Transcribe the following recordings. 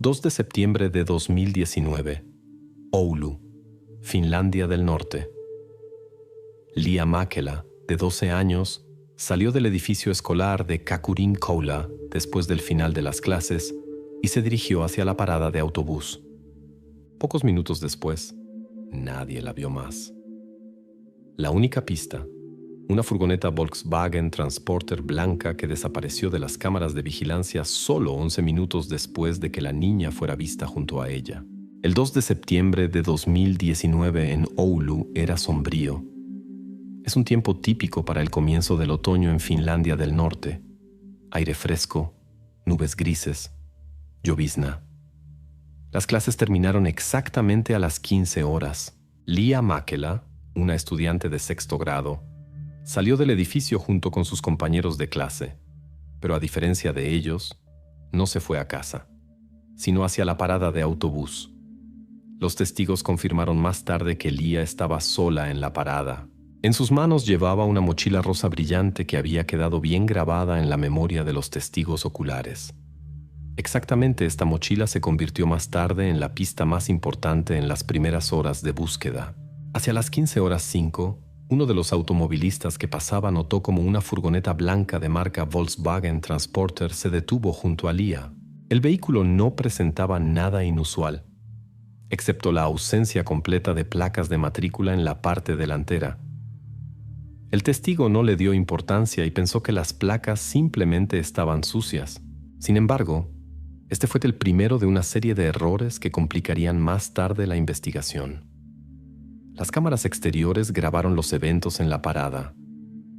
2 de septiembre de 2019. Oulu, Finlandia del Norte. Lia Mäkelä, de 12 años, salió del edificio escolar de Kakurinkoula después del final de las clases y se dirigió hacia la parada de autobús. Pocos minutos después, nadie la vio más. La única pista, una furgoneta Volkswagen Transporter blanca que desapareció de las cámaras de vigilancia solo 11 minutos después de que la niña fuera vista junto a ella. El 2 de septiembre de 2019 en Oulu era sombrío. Es un tiempo típico para el comienzo del otoño en Finlandia del Norte. Aire fresco, nubes grises, llovizna. Las clases terminaron exactamente a las 15 horas. Lia Mäkelä, una estudiante de 6º grado, salió del edificio junto con sus compañeros de clase, pero a diferencia de ellos, no se fue a casa, sino hacia la parada de autobús. Los testigos confirmaron más tarde que Lia estaba sola en la parada. En sus manos llevaba una mochila rosa brillante que había quedado bien grabada en la memoria de los testigos oculares. Exactamente esta mochila se convirtió más tarde en la pista más importante en las primeras horas de búsqueda. Hacia las 15:05, uno de los automovilistas que pasaba notó como una furgoneta blanca de marca Volkswagen Transporter se detuvo junto a Lia. El vehículo no presentaba nada inusual, excepto la ausencia completa de placas de matrícula en la parte delantera. El testigo no le dio importancia y pensó que las placas simplemente estaban sucias. Sin embargo, este fue el primero de una serie de errores que complicarían más tarde la investigación. Las cámaras exteriores grabaron los eventos en la parada,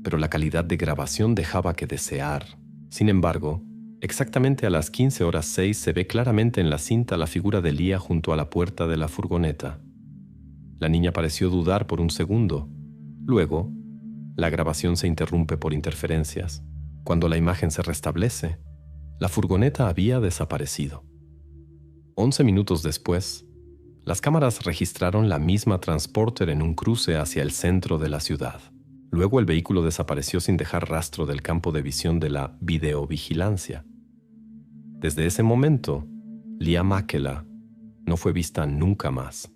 pero la calidad de grabación dejaba que desear. Sin embargo, exactamente a las 15:06 se ve claramente en la cinta la figura de Lia junto a la puerta de la furgoneta. La niña pareció dudar por un segundo. Luego, la grabación se interrumpe por interferencias. Cuando la imagen se restablece, la furgoneta había desaparecido. 11 minutos después, las cámaras registraron la misma Transporter en un cruce hacia el centro de la ciudad. Luego el vehículo desapareció sin dejar rastro del campo de visión de la videovigilancia. Desde ese momento, Lia Mäkelä no fue vista nunca más.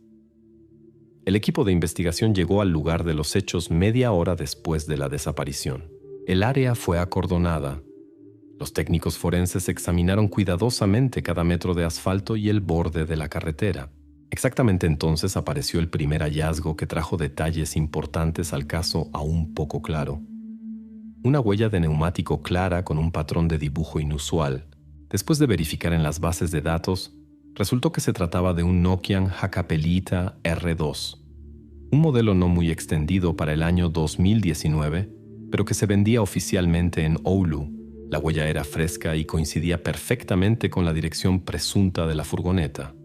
El equipo de investigación llegó al lugar de los hechos media hora después de la desaparición. El área fue acordonada. Los técnicos forenses examinaron cuidadosamente cada metro de asfalto y el borde de la carretera. Exactamente entonces apareció el primer hallazgo que trajo detalles importantes al caso aún poco claro. Una huella de neumático clara con un patrón de dibujo inusual. Después de verificar en las bases de datos, resultó que se trataba de un Nokian Hakkapeliitta R2, un modelo no muy extendido para el año 2019, pero que se vendía oficialmente en Oulu. La huella era fresca y coincidía perfectamente con la dirección presunta de la furgoneta.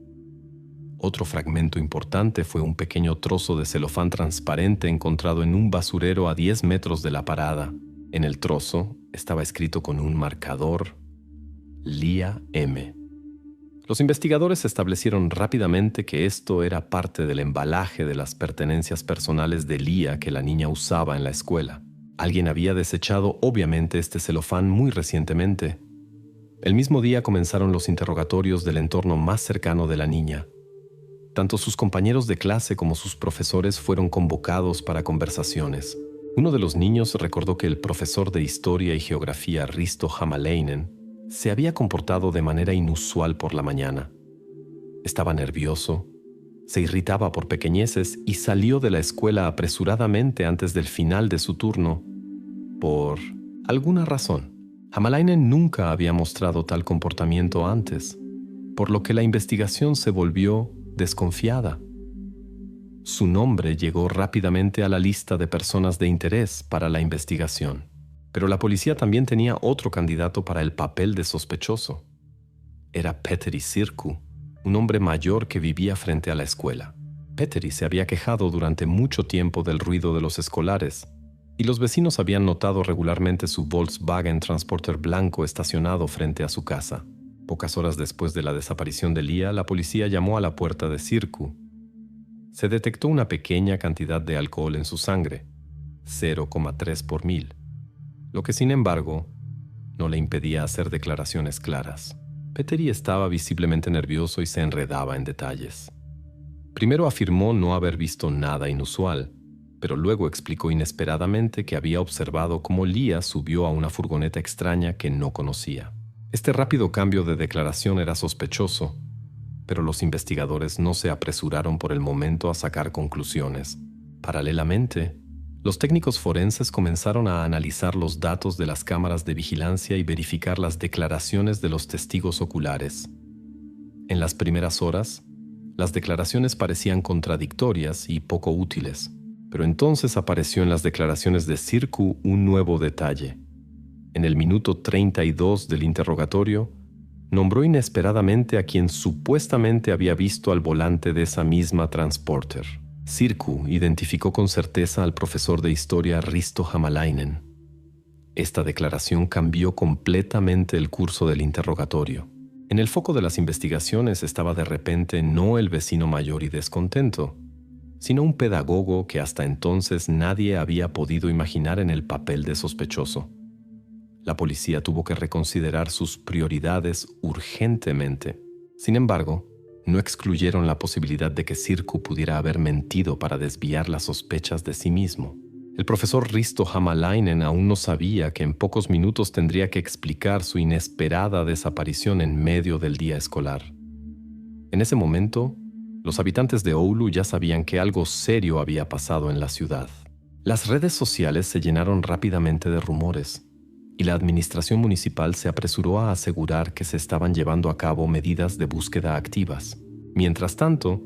Otro fragmento importante fue un pequeño trozo de celofán transparente encontrado en un basurero a 10 metros de la parada. En el trozo estaba escrito con un marcador Lia M. Los investigadores establecieron rápidamente que esto era parte del embalaje de las pertenencias personales de Lia que la niña usaba en la escuela. Alguien había desechado obviamente este celofán muy recientemente. El mismo día comenzaron los interrogatorios del entorno más cercano de la niña. Tanto sus compañeros de clase como sus profesores fueron convocados para conversaciones. Uno de los niños recordó que el profesor de Historia y Geografía, Risto Hämäläinen, se había comportado de manera inusual por la mañana. Estaba nervioso, se irritaba por pequeñeces y salió de la escuela apresuradamente antes del final de su turno. Por alguna razón, Hämäläinen nunca había mostrado tal comportamiento antes, por lo que la investigación se volvió desconfiada. Su nombre llegó rápidamente a la lista de personas de interés para la investigación, pero la policía también tenía otro candidato para el papel de sospechoso. Era Petteri Sirkku, un hombre mayor que vivía frente a la escuela. Petteri se había quejado durante mucho tiempo del ruido de los escolares, y los vecinos habían notado regularmente su Volkswagen Transporter blanco estacionado frente a su casa. Pocas horas después de la desaparición de Lia, la policía llamó a la puerta de Sirkku. Se detectó una pequeña cantidad de alcohol en su sangre, 0,3 por 1000, lo que sin embargo no le impedía hacer declaraciones claras. Petteri estaba visiblemente nervioso y se enredaba en detalles. Primero afirmó no haber visto nada inusual, pero luego explicó inesperadamente que había observado cómo Lia subió a una furgoneta extraña que no conocía. Este rápido cambio de declaración era sospechoso, pero los investigadores no se apresuraron por el momento a sacar conclusiones. Paralelamente, los técnicos forenses comenzaron a analizar los datos de las cámaras de vigilancia y verificar las declaraciones de los testigos oculares. En las primeras horas, las declaraciones parecían contradictorias y poco útiles, pero entonces apareció en las declaraciones de Sirkku un nuevo detalle. En el minuto 32 del interrogatorio, nombró inesperadamente a quien supuestamente había visto al volante de esa misma transporter. Sirkku identificó con certeza al profesor de historia Risto Hämäläinen. Esta declaración cambió completamente el curso del interrogatorio. En el foco de las investigaciones estaba de repente no el vecino mayor y descontento, sino un pedagogo que hasta entonces nadie había podido imaginar en el papel de sospechoso. La policía tuvo que reconsiderar sus prioridades urgentemente. Sin embargo, no excluyeron la posibilidad de que Sirkku pudiera haber mentido para desviar las sospechas de sí mismo. El profesor Risto Hämäläinen aún no sabía que en pocos minutos tendría que explicar su inesperada desaparición en medio del día escolar. En ese momento, los habitantes de Oulu ya sabían que algo serio había pasado en la ciudad. Las redes sociales se llenaron rápidamente de rumores, y la administración municipal se apresuró a asegurar que se estaban llevando a cabo medidas de búsqueda activas. Mientras tanto,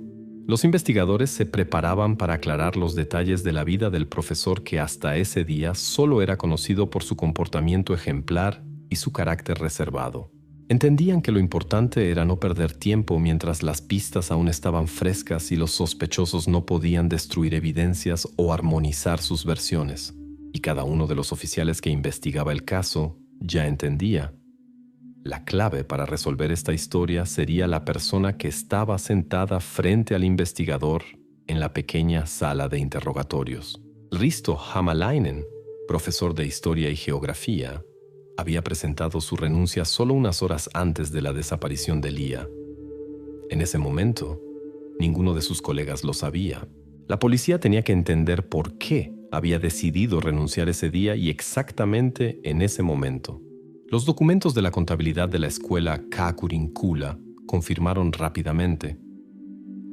los investigadores se preparaban para aclarar los detalles de la vida del profesor que hasta ese día solo era conocido por su comportamiento ejemplar y su carácter reservado. Entendían que lo importante era no perder tiempo mientras las pistas aún estaban frescas y los sospechosos no podían destruir evidencias o armonizar sus versiones. Y cada uno de los oficiales que investigaba el caso ya entendía. La clave para resolver esta historia sería la persona que estaba sentada frente al investigador en la pequeña sala de interrogatorios. Risto Hämäläinen, profesor de Historia y Geografía, había presentado su renuncia solo unas horas antes de la desaparición de Lia. En ese momento, ninguno de sus colegas lo sabía. La policía tenía que entender por qué había decidido renunciar ese día y exactamente en ese momento. Los documentos de la contabilidad de la escuela Kaakurinkula confirmaron rápidamente.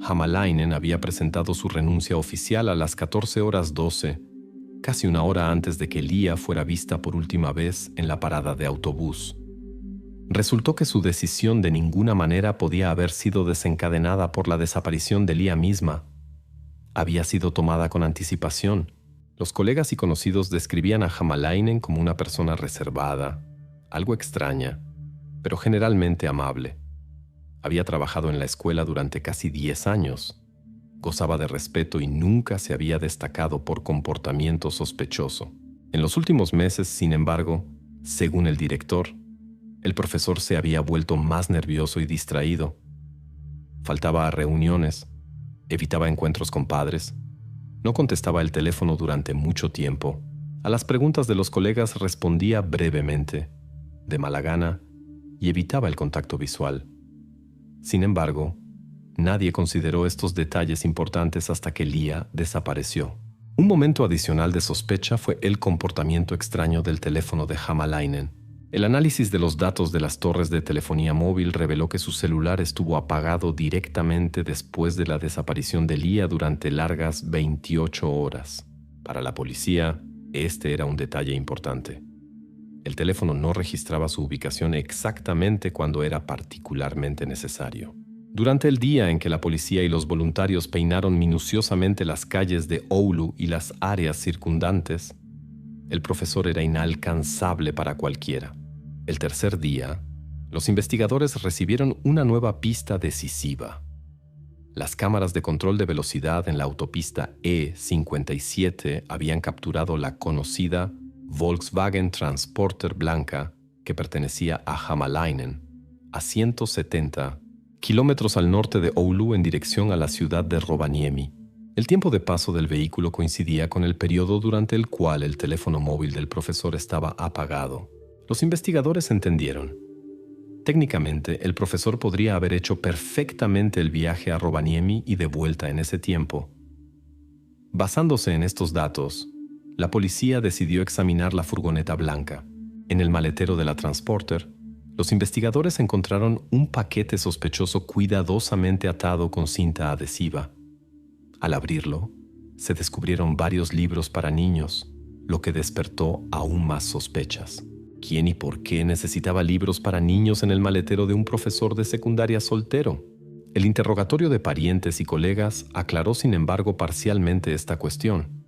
Hämäläinen había presentado su renuncia oficial a las 14:12, casi una hora antes de que Lia fuera vista por última vez en la parada de autobús. Resultó que su decisión de ninguna manera podía haber sido desencadenada por la desaparición de Lia misma. Había sido tomada con anticipación. Los colegas y conocidos describían a Hämäläinen como una persona reservada, algo extraña, pero generalmente amable. Había trabajado en la escuela durante casi 10 años. Gozaba de respeto y nunca se había destacado por comportamiento sospechoso. En los últimos meses, sin embargo, según el director, el profesor se había vuelto más nervioso y distraído. Faltaba a reuniones, evitaba encuentros con padres, no contestaba el teléfono durante mucho tiempo. A las preguntas de los colegas respondía brevemente, de mala gana, y evitaba el contacto visual. Sin embargo, nadie consideró estos detalles importantes hasta que Lia desapareció. Un momento adicional de sospecha fue el comportamiento extraño del teléfono de Hämäläinen. El análisis de los datos de las torres de telefonía móvil reveló que su celular estuvo apagado directamente después de la desaparición de Lia durante largas 28 horas. Para la policía, este era un detalle importante. El teléfono no registraba su ubicación exactamente cuando era particularmente necesario. Durante el día en que la policía y los voluntarios peinaron minuciosamente las calles de Oulu y las áreas circundantes, el profesor era inalcanzable para cualquiera. El tercer día, los investigadores recibieron una nueva pista decisiva. Las cámaras de control de velocidad en la autopista E57 habían capturado la conocida Volkswagen Transporter blanca que pertenecía a Hämäläinen, a 170 kilómetros al norte de Oulu en dirección a la ciudad de Rovaniemi. El tiempo de paso del vehículo coincidía con el periodo durante el cual el teléfono móvil del profesor estaba apagado. Los investigadores entendieron. Técnicamente, el profesor podría haber hecho perfectamente el viaje a Rovaniemi y de vuelta en ese tiempo. Basándose en estos datos, la policía decidió examinar la furgoneta blanca. En el maletero de la Transporter, los investigadores encontraron un paquete sospechoso cuidadosamente atado con cinta adhesiva. Al abrirlo, se descubrieron varios libros para niños, lo que despertó aún más sospechas. ¿Quién y por qué necesitaba libros para niños en el maletero de un profesor de secundaria soltero? El interrogatorio de parientes y colegas aclaró, sin embargo, parcialmente esta cuestión.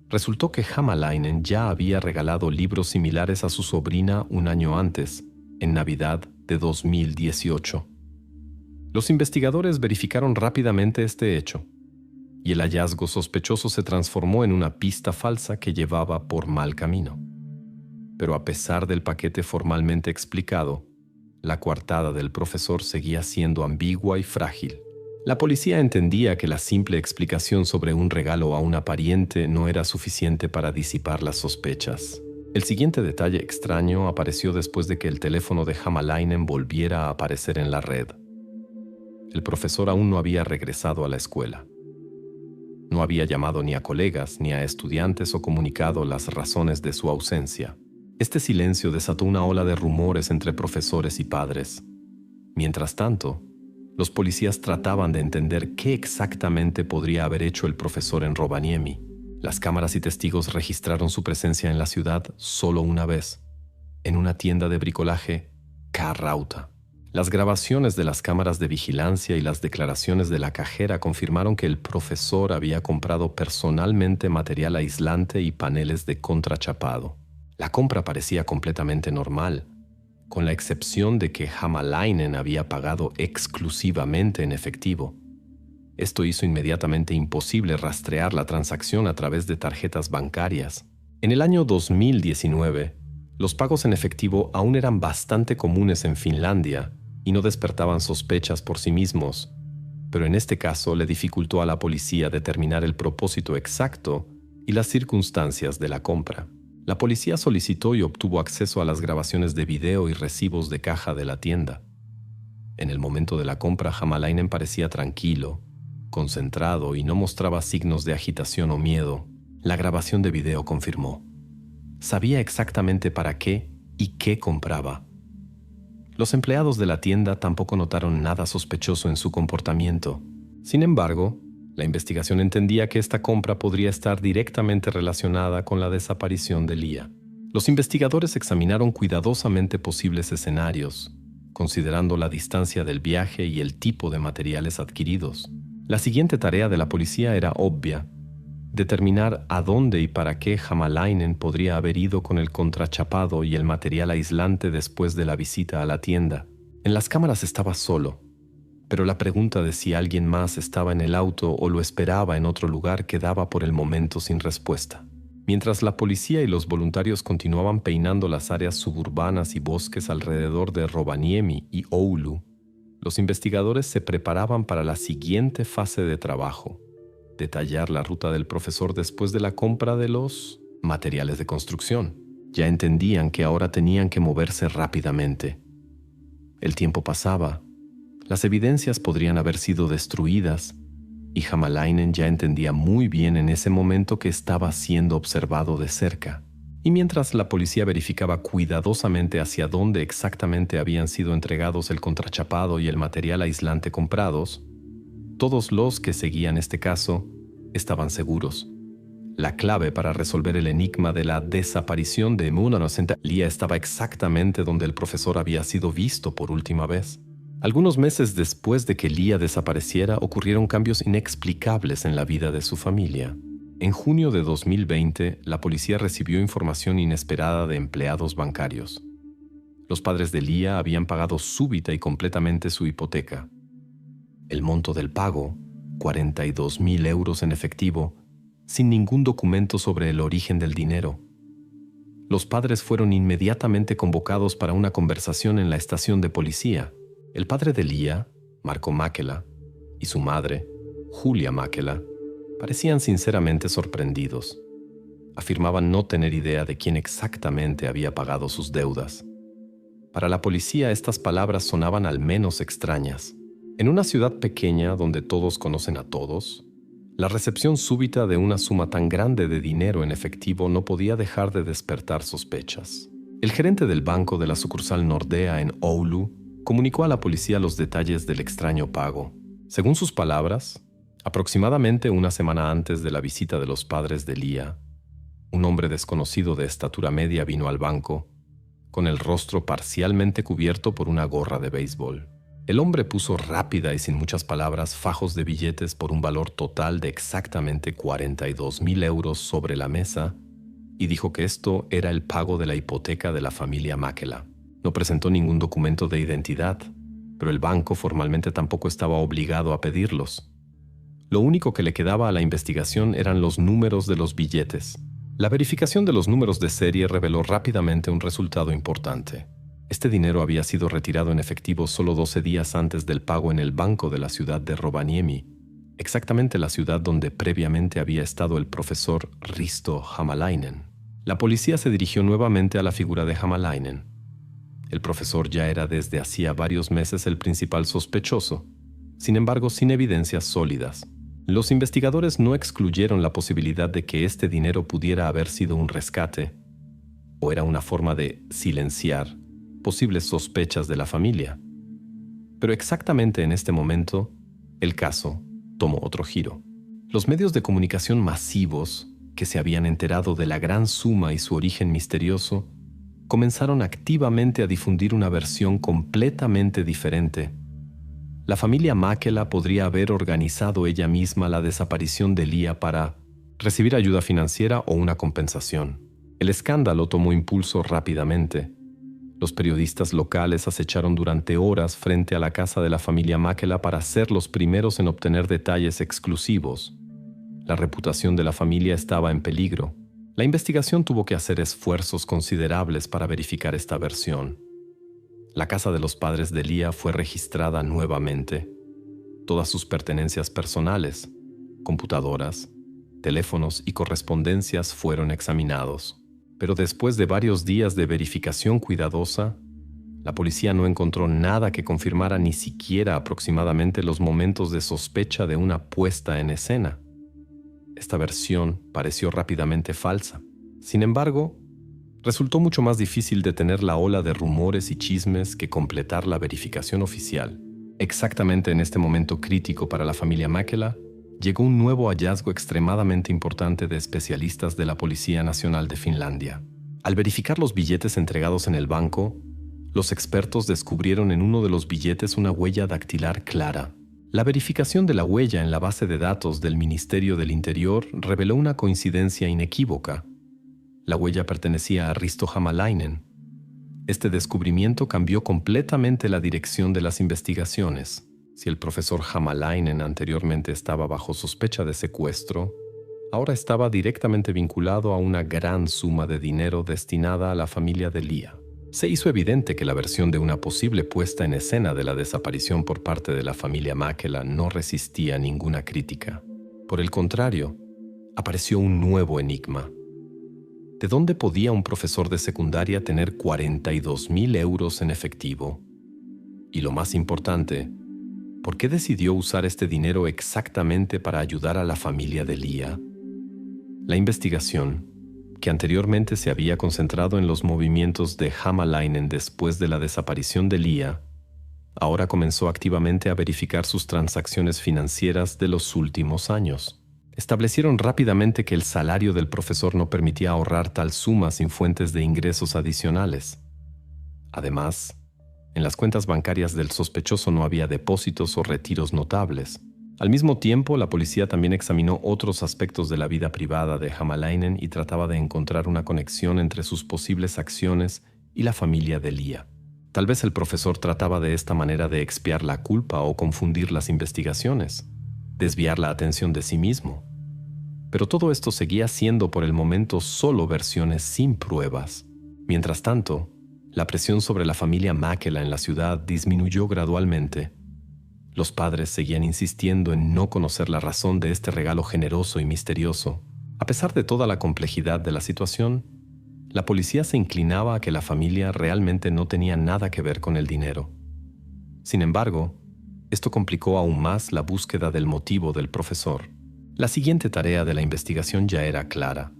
Resultó que Hämäläinen ya había regalado libros similares a su sobrina un año antes, en Navidad de 2018. Los investigadores verificaron rápidamente este hecho, y el hallazgo sospechoso se transformó en una pista falsa que llevaba por mal camino. Pero a pesar del paquete formalmente explicado, la coartada del profesor seguía siendo ambigua y frágil. La policía entendía que la simple explicación sobre un regalo a una pariente no era suficiente para disipar las sospechas. El siguiente detalle extraño apareció después de que el teléfono de Hämäläinen volviera a aparecer en la red. El profesor aún no había regresado a la escuela. No había llamado ni a colegas ni a estudiantes o comunicado las razones de su ausencia. Este silencio desató una ola de rumores entre profesores y padres. Mientras tanto, los policías trataban de entender qué exactamente podría haber hecho el profesor en Rovaniemi. Las cámaras y testigos registraron su presencia en la ciudad solo una vez, en una tienda de bricolaje K-Rauta. Las grabaciones de las cámaras de vigilancia y las declaraciones de la cajera confirmaron que el profesor había comprado personalmente material aislante y paneles de contrachapado. La compra parecía completamente normal, con la excepción de que Hämäläinen había pagado exclusivamente en efectivo. Esto hizo inmediatamente imposible rastrear la transacción a través de tarjetas bancarias. En el año 2019, los pagos en efectivo aún eran bastante comunes en Finlandia y no despertaban sospechas por sí mismos, pero en este caso le dificultó a la policía determinar el propósito exacto y las circunstancias de la compra. La policía solicitó y obtuvo acceso a las grabaciones de video y recibos de caja de la tienda. En el momento de la compra, Hämäläinen parecía tranquilo, concentrado y no mostraba signos de agitación o miedo. La grabación de video confirmó. Sabía exactamente para qué y qué compraba. Los empleados de la tienda tampoco notaron nada sospechoso en su comportamiento. Sin embargo, la investigación entendía que esta compra podría estar directamente relacionada con la desaparición de Lia. Los investigadores examinaron cuidadosamente posibles escenarios, considerando la distancia del viaje y el tipo de materiales adquiridos. La siguiente tarea de la policía era obvia: determinar a dónde y para qué Hämäläinen podría haber ido con el contrachapado y el material aislante después de la visita a la tienda. En las cámaras estaba solo, pero la pregunta de si alguien más estaba en el auto o lo esperaba en otro lugar quedaba por el momento sin respuesta. Mientras la policía y los voluntarios continuaban peinando las áreas suburbanas y bosques alrededor de Rovaniemi y Oulu, los investigadores se preparaban para la siguiente fase de trabajo: detallar la ruta del profesor después de la compra de los materiales de construcción. Ya entendían que ahora tenían que moverse rápidamente. El tiempo pasaba, las evidencias podrían haber sido destruidas, y Hämäläinen ya entendía muy bien en ese momento que estaba siendo observado de cerca. Y mientras la policía verificaba cuidadosamente hacia dónde exactamente habían sido entregados el contrachapado y el material aislante comprados, todos los que seguían este caso estaban seguros. La clave para resolver el enigma de la desaparición de Muna Inocente Lia estaba exactamente donde el profesor había sido visto por última vez. Algunos meses después de que Lia desapareciera, ocurrieron cambios inexplicables en la vida de su familia. En junio de 2020, la policía recibió información inesperada de empleados bancarios. Los padres de Lia habían pagado súbita y completamente su hipoteca. El monto del pago, 42.000 euros en efectivo, sin ningún documento sobre el origen del dinero. Los padres fueron inmediatamente convocados para una conversación en la estación de policía. El padre de Lia, Marko Mäkelä, y su madre, Julia Mäkelä, parecían sinceramente sorprendidos. Afirmaban no tener idea de quién exactamente había pagado sus deudas. Para la policía, estas palabras sonaban al menos extrañas. En una ciudad pequeña donde todos conocen a todos, la recepción súbita de una suma tan grande de dinero en efectivo no podía dejar de despertar sospechas. El gerente del banco de la sucursal Nordea en Oulu comunicó a la policía los detalles del extraño pago. Según sus palabras, aproximadamente una semana antes de la visita de los padres de Lia, un hombre desconocido de estatura media vino al banco, con el rostro parcialmente cubierto por una gorra de béisbol. El hombre puso rápida y sin muchas palabras fajos de billetes por un valor total de exactamente 42,000 euros sobre la mesa y dijo que esto era el pago de la hipoteca de la familia Mäkelä. No presentó ningún documento de identidad, pero el banco formalmente tampoco estaba obligado a pedirlos. Lo único que le quedaba a la investigación eran los números de los billetes. La verificación de los números de serie reveló rápidamente un resultado importante. Este dinero había sido retirado en efectivo solo 12 días antes del pago en el banco de la ciudad de Rovaniemi, exactamente la ciudad donde previamente había estado el profesor Risto Hämäläinen. La policía se dirigió nuevamente a la figura de Hämäläinen. El profesor ya era desde hacía varios meses el principal sospechoso, sin embargo sin evidencias sólidas. Los investigadores no excluyeron la posibilidad de que este dinero pudiera haber sido un rescate o era una forma de silenciar posibles sospechas de la familia. Pero exactamente en este momento, el caso tomó otro giro. Los medios de comunicación masivos, que se habían enterado de la gran suma y su origen misterioso, comenzaron activamente a difundir una versión completamente diferente. La familia Mäkelä podría haber organizado ella misma la desaparición de Lia para recibir ayuda financiera o una compensación. El escándalo tomó impulso rápidamente. Los periodistas locales acecharon durante horas frente a la casa de la familia Mäkelä para ser los primeros en obtener detalles exclusivos. La reputación de la familia estaba en peligro. La investigación tuvo que hacer esfuerzos considerables para verificar esta versión. La casa de los padres de Lia fue registrada nuevamente. Todas sus pertenencias personales, computadoras, teléfonos y correspondencias fueron examinados. Pero después de varios días de verificación cuidadosa, la policía no encontró nada que confirmara ni siquiera aproximadamente los momentos de sospecha de una puesta en escena. Esta versión pareció rápidamente falsa. Sin embargo, resultó mucho más difícil detener la ola de rumores y chismes que completar la verificación oficial. Exactamente en este momento crítico para la familia Mäkelä, llegó un nuevo hallazgo extremadamente importante de especialistas de la Policía Nacional de Finlandia. Al verificar los billetes entregados en el banco, los expertos descubrieron en uno de los billetes una huella dactilar clara. La verificación de la huella en la base de datos del Ministerio del Interior reveló una coincidencia inequívoca. La huella pertenecía a Risto Hämäläinen. Este descubrimiento cambió completamente la dirección de las investigaciones. Si el profesor Hämäläinen anteriormente estaba bajo sospecha de secuestro, ahora estaba directamente vinculado a una gran suma de dinero destinada a la familia de Lia. Se hizo evidente que la versión de una posible puesta en escena de la desaparición por parte de la familia Mäkelä no resistía ninguna crítica. Por el contrario, apareció un nuevo enigma. ¿De dónde podía un profesor de secundaria tener 42,000 euros en efectivo? Y lo más importante, ¿por qué decidió usar este dinero exactamente para ayudar a la familia de Lia? La investigación, que anteriormente se había concentrado en los movimientos de Hämäläinen después de la desaparición de Lia, ahora comenzó activamente a verificar sus transacciones financieras de los últimos años. Establecieron rápidamente que el salario del profesor no permitía ahorrar tal suma sin fuentes de ingresos adicionales. Además, en las cuentas bancarias del sospechoso no había depósitos o retiros notables. Al mismo tiempo, la policía también examinó otros aspectos de la vida privada de Hämäläinen y trataba de encontrar una conexión entre sus posibles acciones y la familia de Lia. Tal vez el profesor trataba de esta manera de expiar la culpa o confundir las investigaciones, desviar la atención de sí mismo. Pero todo esto seguía siendo por el momento solo versiones sin pruebas. Mientras tanto, la presión sobre la familia Mäkelä en la ciudad disminuyó gradualmente. Los padres seguían insistiendo en no conocer la razón de este regalo generoso y misterioso. A pesar de toda la complejidad de la situación, La policía se inclinaba a que la familia realmente no tenía nada que ver con el dinero. Sin embargo, esto complicó aún más la búsqueda del motivo del profesor. La siguiente tarea de la investigación ya era clara: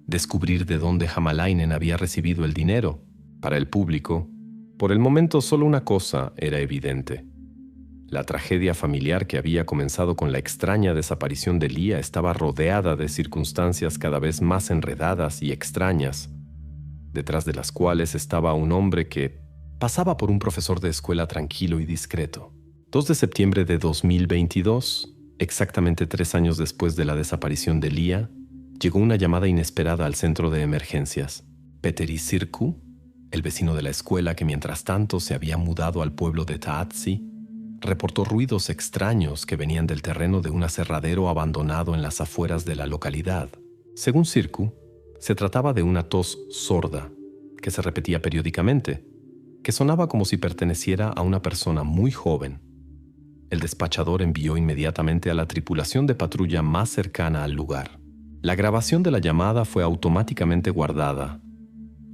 descubrir de dónde Hämäläinen había recibido el dinero. Para el público, por el momento solo una cosa era evidente. La tragedia familiar que había comenzado con la extraña desaparición de Lia estaba rodeada de circunstancias cada vez más enredadas y extrañas, detrás de las cuales estaba un hombre que pasaba por un profesor de escuela tranquilo y discreto. 2 de septiembre de 2022, exactamente 3 años después de la desaparición de Lia, llegó una llamada inesperada al centro de emergencias. Petteri Sirkku, el vecino de la escuela que mientras tanto se había mudado al pueblo de Taatsi, reportó ruidos extraños que venían del terreno de un aserradero abandonado en las afueras de la localidad. Según Sirkku, se trataba de una tos sorda que se repetía periódicamente, que sonaba como si perteneciera a una persona muy joven. El despachador envió inmediatamente a la tripulación de patrulla más cercana al lugar. La grabación de la llamada fue automáticamente guardada.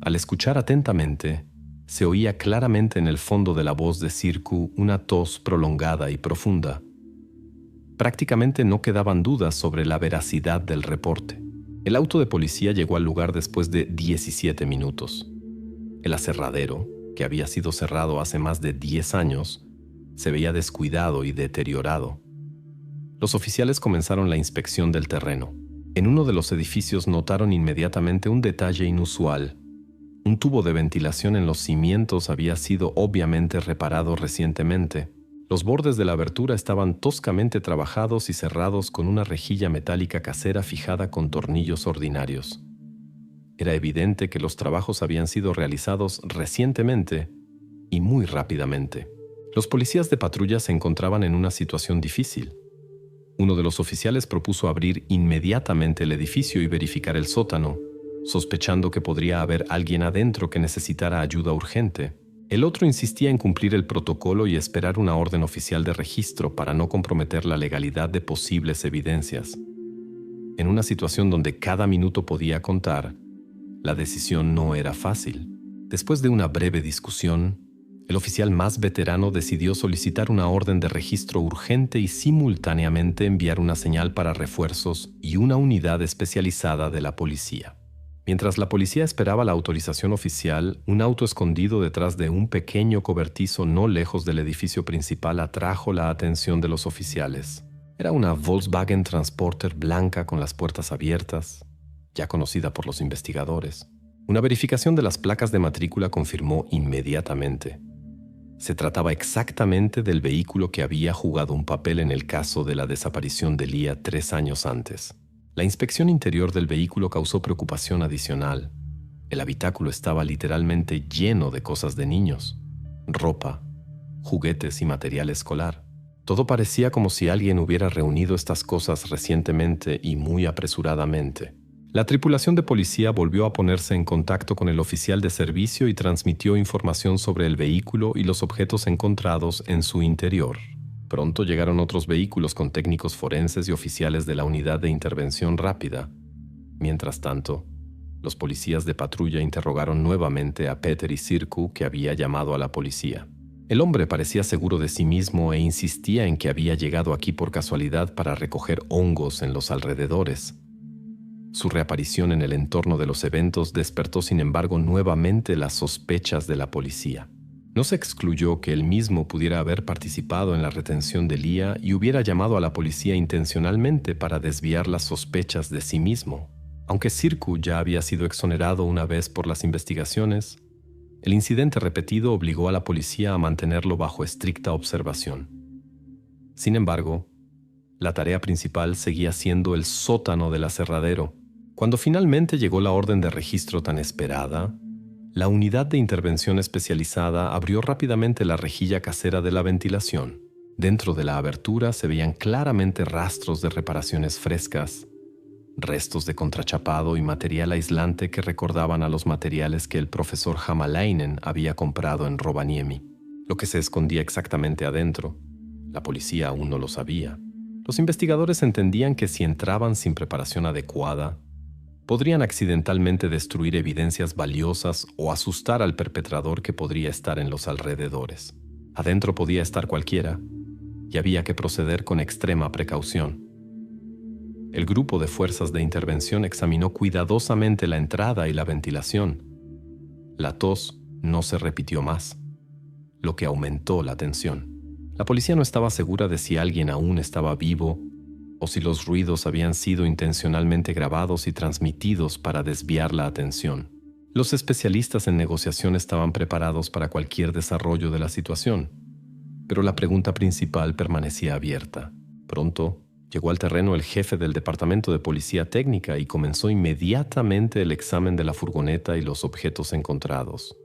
Al escuchar atentamente, se oía claramente en el fondo de la voz de Sirkku una tos prolongada y profunda. Prácticamente no quedaban dudas sobre la veracidad del reporte. El auto de policía llegó al lugar después de 17 minutos. El aserradero, que había sido cerrado hace más de 10 años, se veía descuidado y deteriorado. Los oficiales comenzaron la inspección del terreno. En uno de los edificios notaron inmediatamente un detalle inusual. Un tubo de ventilación en los cimientos había sido obviamente reparado recientemente. Los bordes de la abertura estaban toscamente trabajados y cerrados con una rejilla metálica casera fijada con tornillos ordinarios. Era evidente que los trabajos habían sido realizados recientemente y muy rápidamente. Los policías de patrulla se encontraban en una situación difícil. Uno de los oficiales propuso abrir inmediatamente el edificio y verificar el sótano, sospechando que podría haber alguien adentro que necesitara ayuda urgente. El otro insistía en cumplir el protocolo y esperar una orden oficial de registro para no comprometer la legalidad de posibles evidencias. En una situación donde cada minuto podía contar, la decisión no era fácil. Después de una breve discusión, el oficial más veterano decidió solicitar una orden de registro urgente y simultáneamente enviar una señal para refuerzos y una unidad especializada de la policía. Mientras la policía esperaba la autorización oficial, un auto escondido detrás de un pequeño cobertizo no lejos del edificio principal atrajo la atención de los oficiales. Era una Volkswagen Transporter blanca con las puertas abiertas, ya conocida por los investigadores. Una verificación de las placas de matrícula confirmó inmediatamente. Se trataba exactamente del vehículo que había jugado un papel en el caso de la desaparición de Lia 3 años antes. La inspección interior del vehículo causó preocupación adicional. El habitáculo estaba literalmente lleno de cosas de niños: ropa, juguetes y material escolar. Todo parecía como si alguien hubiera reunido estas cosas recientemente y muy apresuradamente. La tripulación de policía volvió a ponerse en contacto con el oficial de servicio y transmitió información sobre el vehículo y los objetos encontrados en su interior. Pronto llegaron otros vehículos con técnicos forenses y oficiales de la unidad de intervención rápida. Mientras tanto, los policías de patrulla interrogaron nuevamente a Petteri Sirkku, que había llamado a la policía. El hombre parecía seguro de sí mismo e insistía en que había llegado aquí por casualidad para recoger hongos en los alrededores. Su reaparición en el entorno de los eventos despertó, sin embargo, nuevamente las sospechas de la policía. No se excluyó que él mismo pudiera haber participado en la retención de Lia y hubiera llamado a la policía intencionalmente para desviar las sospechas de sí mismo. Aunque Sirkku ya había sido exonerado una vez por las investigaciones, el incidente repetido obligó a la policía a mantenerlo bajo estricta observación. Sin embargo, la tarea principal seguía siendo el sótano del aserradero. Cuando finalmente llegó la orden de registro tan esperada, la unidad de intervención especializada abrió rápidamente la rejilla casera de la ventilación. Dentro de la abertura se veían claramente rastros de reparaciones frescas, restos de contrachapado y material aislante que recordaban a los materiales que el profesor Hämäläinen había comprado en Rovaniemi. Lo que se escondía exactamente adentro, la policía aún no lo sabía. Los investigadores entendían que si entraban sin preparación adecuada, podrían accidentalmente destruir evidencias valiosas o asustar al perpetrador que podría estar en los alrededores. Adentro podía estar cualquiera, y había que proceder con extrema precaución. El grupo de fuerzas de intervención examinó cuidadosamente la entrada y la ventilación. La tos no se repitió más, lo que aumentó la tensión. La policía no estaba segura de si alguien aún estaba vivo o si los ruidos habían sido intencionalmente grabados y transmitidos para desviar la atención. Los especialistas en negociación estaban preparados para cualquier desarrollo de la situación, pero la pregunta principal permanecía abierta. Pronto llegó al terreno el jefe del Departamento de Policía Técnica y comenzó inmediatamente el examen de la furgoneta y los objetos encontrados.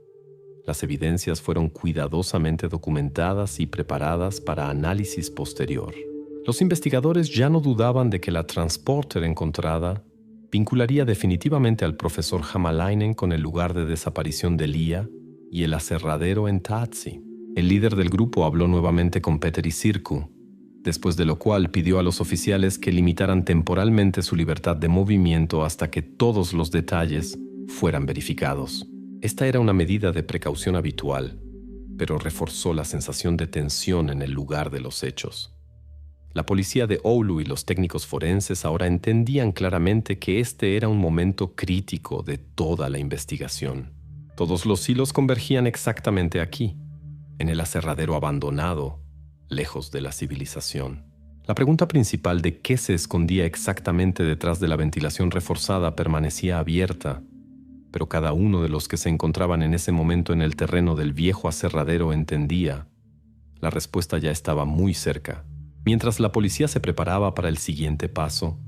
Las evidencias fueron cuidadosamente documentadas y preparadas para análisis posterior. Los investigadores ya no dudaban de que la transporter encontrada vincularía definitivamente al profesor Hämäläinen con el lugar de desaparición de Lia y el aserradero en Taatsi. El líder del grupo habló nuevamente con Petteri Sirku, después de lo cual pidió a los oficiales que limitaran temporalmente su libertad de movimiento hasta que todos los detalles fueran verificados. Esta era una medida de precaución habitual, pero reforzó la sensación de tensión en el lugar de los hechos. La policía de Oulu y los técnicos forenses ahora entendían claramente que este era un momento crítico de toda la investigación. Todos los hilos convergían exactamente aquí, en el aserradero abandonado, lejos de la civilización. La pregunta principal de qué se escondía exactamente detrás de la ventilación reforzada permanecía abierta, pero cada uno de los que se encontraban en ese momento en el terreno del viejo aserradero entendía. La respuesta ya estaba muy cerca. Mientras la policía se preparaba para el siguiente paso,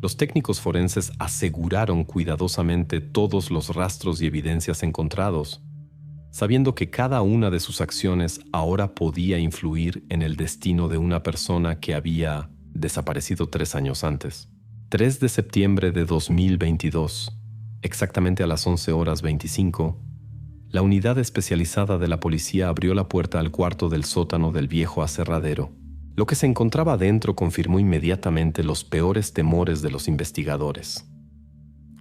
los técnicos forenses aseguraron cuidadosamente todos los rastros y evidencias encontrados, sabiendo que cada una de sus acciones ahora podía influir en el destino de una persona que había desaparecido 3 años antes. 3 de septiembre de 2022, exactamente a las 11:25, la unidad especializada de la policía abrió la puerta al cuarto del sótano del viejo aserradero. Lo que se encontraba dentro confirmó inmediatamente los peores temores de los investigadores.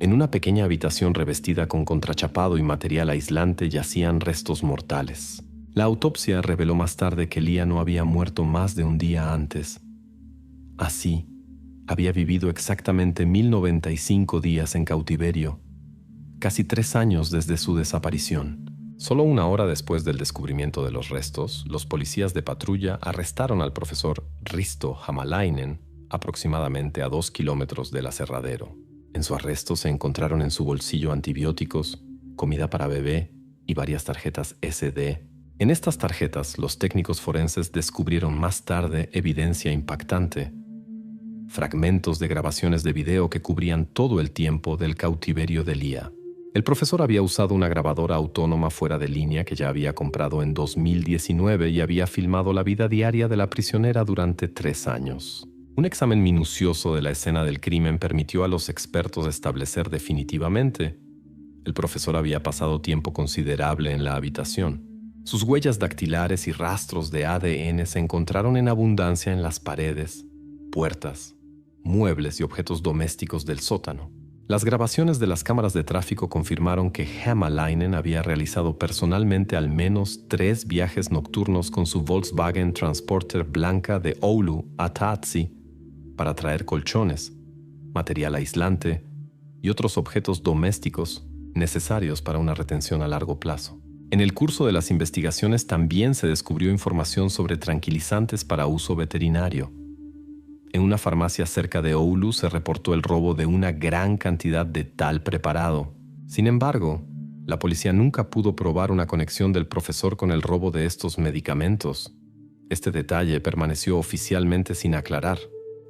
En una pequeña habitación revestida con contrachapado y material aislante yacían restos mortales. La autopsia reveló más tarde que Lia no había muerto más de un día antes. Así, había vivido exactamente 1095 días en cautiverio, casi 3 años desde su desaparición. Solo 1 hora después del descubrimiento de los restos, los policías de patrulla arrestaron al profesor Risto Hämäläinen aproximadamente a 2 kilómetros del aserradero. En su arresto se encontraron en su bolsillo antibióticos, comida para bebé y varias tarjetas SD. En estas tarjetas, los técnicos forenses descubrieron más tarde evidencia impactante. Fragmentos de grabaciones de video que cubrían todo el tiempo del cautiverio de Lia. El profesor había usado una grabadora autónoma fuera de línea que ya había comprado en 2019 y había filmado la vida diaria de la prisionera durante 3 años. Un examen minucioso de la escena del crimen permitió a los expertos establecer definitivamente: el profesor había pasado tiempo considerable en la habitación. Sus huellas dactilares y rastros de ADN se encontraron en abundancia en las paredes, puertas, muebles y objetos domésticos del sótano. Las grabaciones de las cámaras de tráfico confirmaron que Hämäläinen había realizado personalmente al menos 3 viajes nocturnos con su Volkswagen Transporter blanca de Oulu a Taatsi para traer colchones, material aislante y otros objetos domésticos necesarios para una retención a largo plazo. En el curso de las investigaciones también se descubrió información sobre tranquilizantes para uso veterinario. En una farmacia cerca de Oulu se reportó el robo de una gran cantidad de tal preparado. Sin embargo, la policía nunca pudo probar una conexión del profesor con el robo de estos medicamentos. Este detalle permaneció oficialmente sin aclarar.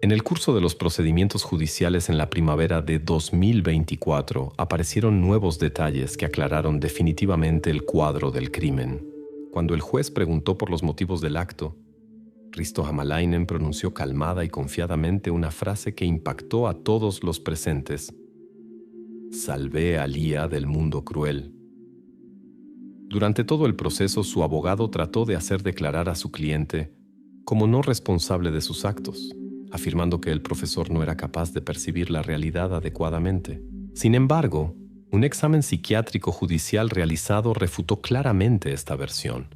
En el curso de los procedimientos judiciales en la primavera de 2024 aparecieron nuevos detalles que aclararon definitivamente el cuadro del crimen. Cuando el juez preguntó por los motivos del acto, Risto Hämäläinen pronunció calmada y confiadamente una frase que impactó a todos los presentes: «Salvé a Lia del mundo cruel». Durante todo el proceso, su abogado trató de hacer declarar a su cliente como no responsable de sus actos, afirmando que el profesor no era capaz de percibir la realidad adecuadamente. Sin embargo, un examen psiquiátrico judicial realizado refutó claramente esta versión.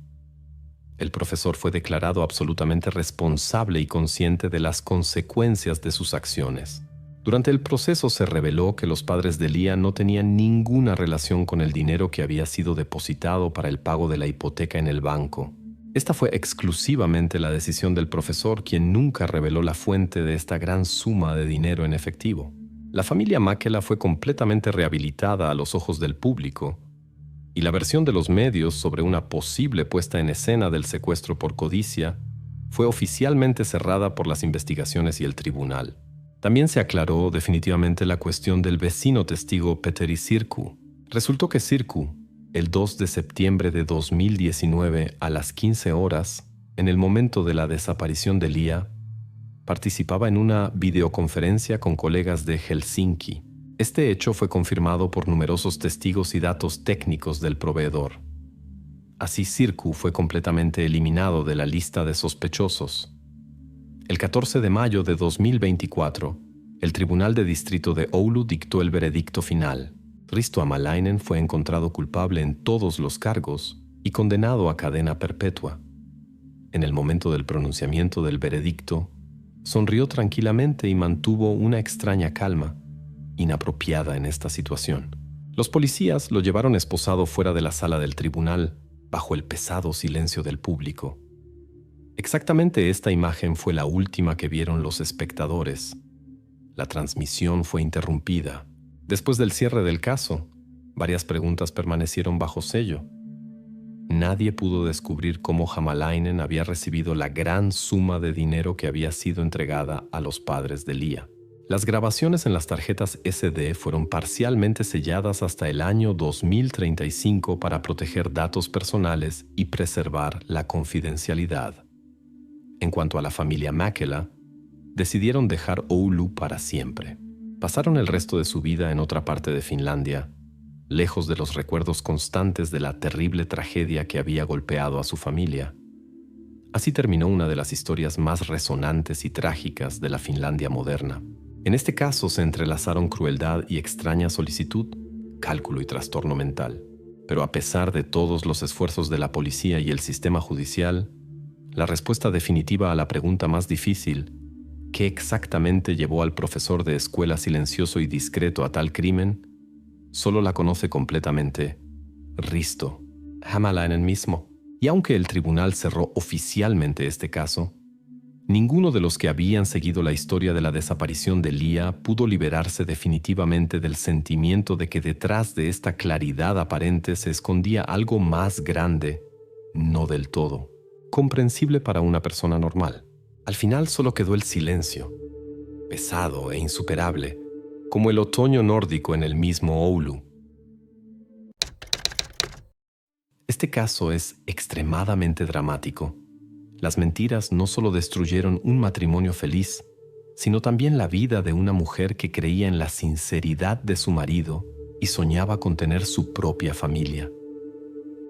El profesor fue declarado absolutamente responsable y consciente de las consecuencias de sus acciones. Durante el proceso se reveló que los padres de Leah no tenían ninguna relación con el dinero que había sido depositado para el pago de la hipoteca en el banco. Esta fue exclusivamente la decisión del profesor, quien nunca reveló la fuente de esta gran suma de dinero en efectivo. La familia Mäkelä fue completamente rehabilitada a los ojos del público, y la versión de los medios sobre una posible puesta en escena del secuestro por codicia fue oficialmente cerrada por las investigaciones y el tribunal. También se aclaró definitivamente la cuestión del vecino testigo Petteri Sirkku. Resultó que Sirkku, el 2 de septiembre de 2019 a las 15 horas, en el momento de la desaparición de Leah, participaba en una videoconferencia con colegas de Helsinki. Este hecho fue confirmado por numerosos testigos y datos técnicos del proveedor. Así, Sirkku fue completamente eliminado de la lista de sospechosos. El 14 de mayo de 2024, el Tribunal de Distrito de Oulu dictó el veredicto final. Risto Hämäläinen fue encontrado culpable en todos los cargos y condenado a cadena perpetua. En el momento del pronunciamiento del veredicto, sonrió tranquilamente y mantuvo una extraña calma, inapropiada en esta situación. Los policías lo llevaron esposado fuera de la sala del tribunal, bajo el pesado silencio del público. Exactamente esta imagen fue la última que vieron los espectadores. La transmisión fue interrumpida. Después del cierre del caso, varias preguntas permanecieron bajo sello. Nadie pudo descubrir cómo Hämäläinen había recibido la gran suma de dinero que había sido entregada a los padres de Leah. Las grabaciones en las tarjetas SD fueron parcialmente selladas hasta el año 2035 para proteger datos personales y preservar la confidencialidad. En cuanto a la familia Mäkelä, decidieron dejar Oulu para siempre. Pasaron el resto de su vida en otra parte de Finlandia, lejos de los recuerdos constantes de la terrible tragedia que había golpeado a su familia. Así terminó una de las historias más resonantes y trágicas de la Finlandia moderna. En este caso se entrelazaron crueldad y extraña solicitud, cálculo y trastorno mental. Pero a pesar de todos los esfuerzos de la policía y el sistema judicial, la respuesta definitiva a la pregunta más difícil, ¿qué exactamente llevó al profesor de escuela silencioso y discreto a tal crimen?, solo la conoce completamente Risto Hämäläinen mismo. Y aunque el tribunal cerró oficialmente este caso, ninguno de los que habían seguido la historia de la desaparición de Leah pudo liberarse definitivamente del sentimiento de que detrás de esta claridad aparente se escondía algo más grande, no del todo comprensible para una persona normal. Al final solo quedó el silencio, pesado e insuperable, como el otoño nórdico en el mismo Oulu. Este caso es extremadamente dramático. Las mentiras no solo destruyeron un matrimonio feliz, sino también la vida de una mujer que creía en la sinceridad de su marido y soñaba con tener su propia familia.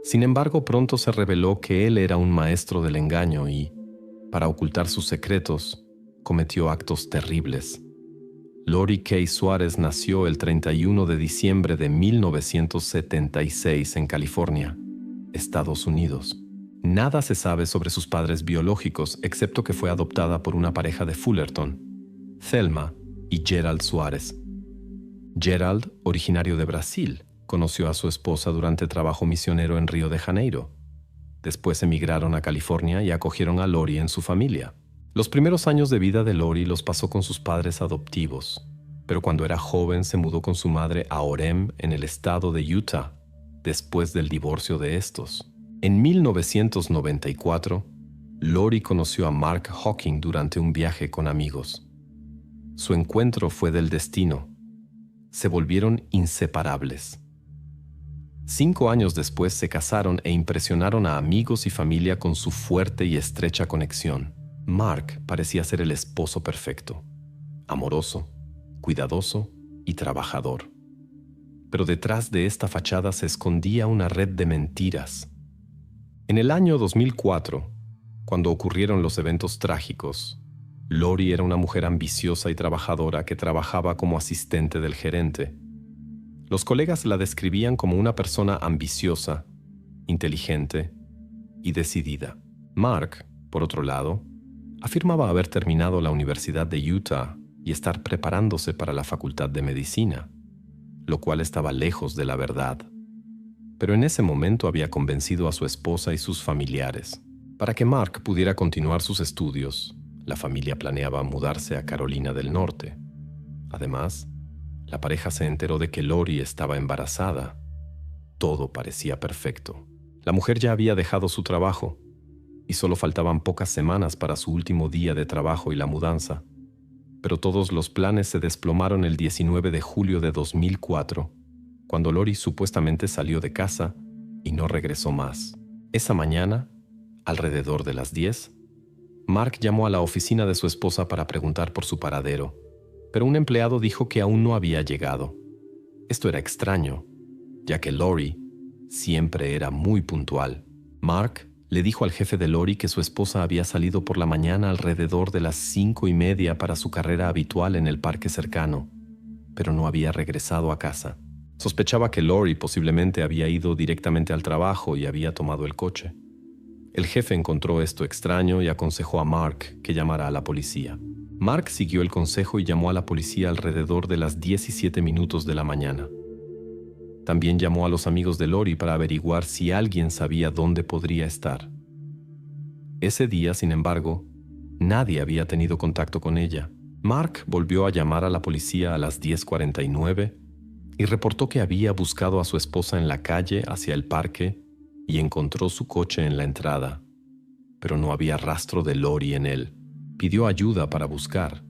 Sin embargo, pronto se reveló que él era un maestro del engaño y, para ocultar sus secretos, cometió actos terribles. Lori Kay Suárez nació el 31 de diciembre de 1976 en California, Estados Unidos. Nada se sabe sobre sus padres biológicos, excepto que fue adoptada por una pareja de Fullerton, Thelma y Gerald Suárez. Gerald, originario de Brasil, conoció a su esposa durante trabajo misionero en Río de Janeiro. Después emigraron a California y acogieron a Lori en su familia. Los primeros años de vida de Lori los pasó con sus padres adoptivos, pero cuando era joven se mudó con su madre a Orem, en el estado de Utah, después del divorcio de estos. En 1994, Lori conoció a Mark Hawking durante un viaje con amigos. Su encuentro fue del destino. Se volvieron inseparables. 5 años después se casaron e impresionaron a amigos y familia con su fuerte y estrecha conexión. Mark parecía ser el esposo perfecto, amoroso, cuidadoso y trabajador. Pero detrás de esta fachada se escondía una red de mentiras. En el año 2004, cuando ocurrieron los eventos trágicos, Lori era una mujer ambiciosa y trabajadora que trabajaba como asistente del gerente. Los colegas la describían como una persona ambiciosa, inteligente y decidida. Mark, por otro lado, afirmaba haber terminado la Universidad de Utah y estar preparándose para la Facultad de Medicina, lo cual estaba lejos de la verdad. Pero en ese momento había convencido a su esposa y sus familiares. Para que Mark pudiera continuar sus estudios, la familia planeaba mudarse a Carolina del Norte. Además, la pareja se enteró de que Lori estaba embarazada. Todo parecía perfecto. La mujer ya había dejado su trabajo y solo faltaban pocas semanas para su último día de trabajo y la mudanza. Pero todos los planes se desplomaron el 19 de julio de 2004, cuando Lori supuestamente salió de casa y no regresó más. Esa mañana, alrededor de las 10, Mark llamó a la oficina de su esposa para preguntar por su paradero, pero un empleado dijo que aún no había llegado. Esto era extraño, ya que Lori siempre era muy puntual. Mark le dijo al jefe de Lori que su esposa había salido por la mañana alrededor de las 5:30 para su carrera habitual en el parque cercano, pero no había regresado a casa. Sospechaba que Lori posiblemente había ido directamente al trabajo y había tomado el coche. El jefe encontró esto extraño y aconsejó a Mark que llamara a la policía. Mark siguió el consejo y llamó a la policía alrededor de las 17:00 de la mañana. También llamó a los amigos de Lori para averiguar si alguien sabía dónde podría estar. Ese día, sin embargo, nadie había tenido contacto con ella. Mark volvió a llamar a la policía a las 10:49 y reportó que había buscado a su esposa en la calle hacia el parque y encontró su coche en la entrada, pero no había rastro de Lori en él. Pidió ayuda para buscar,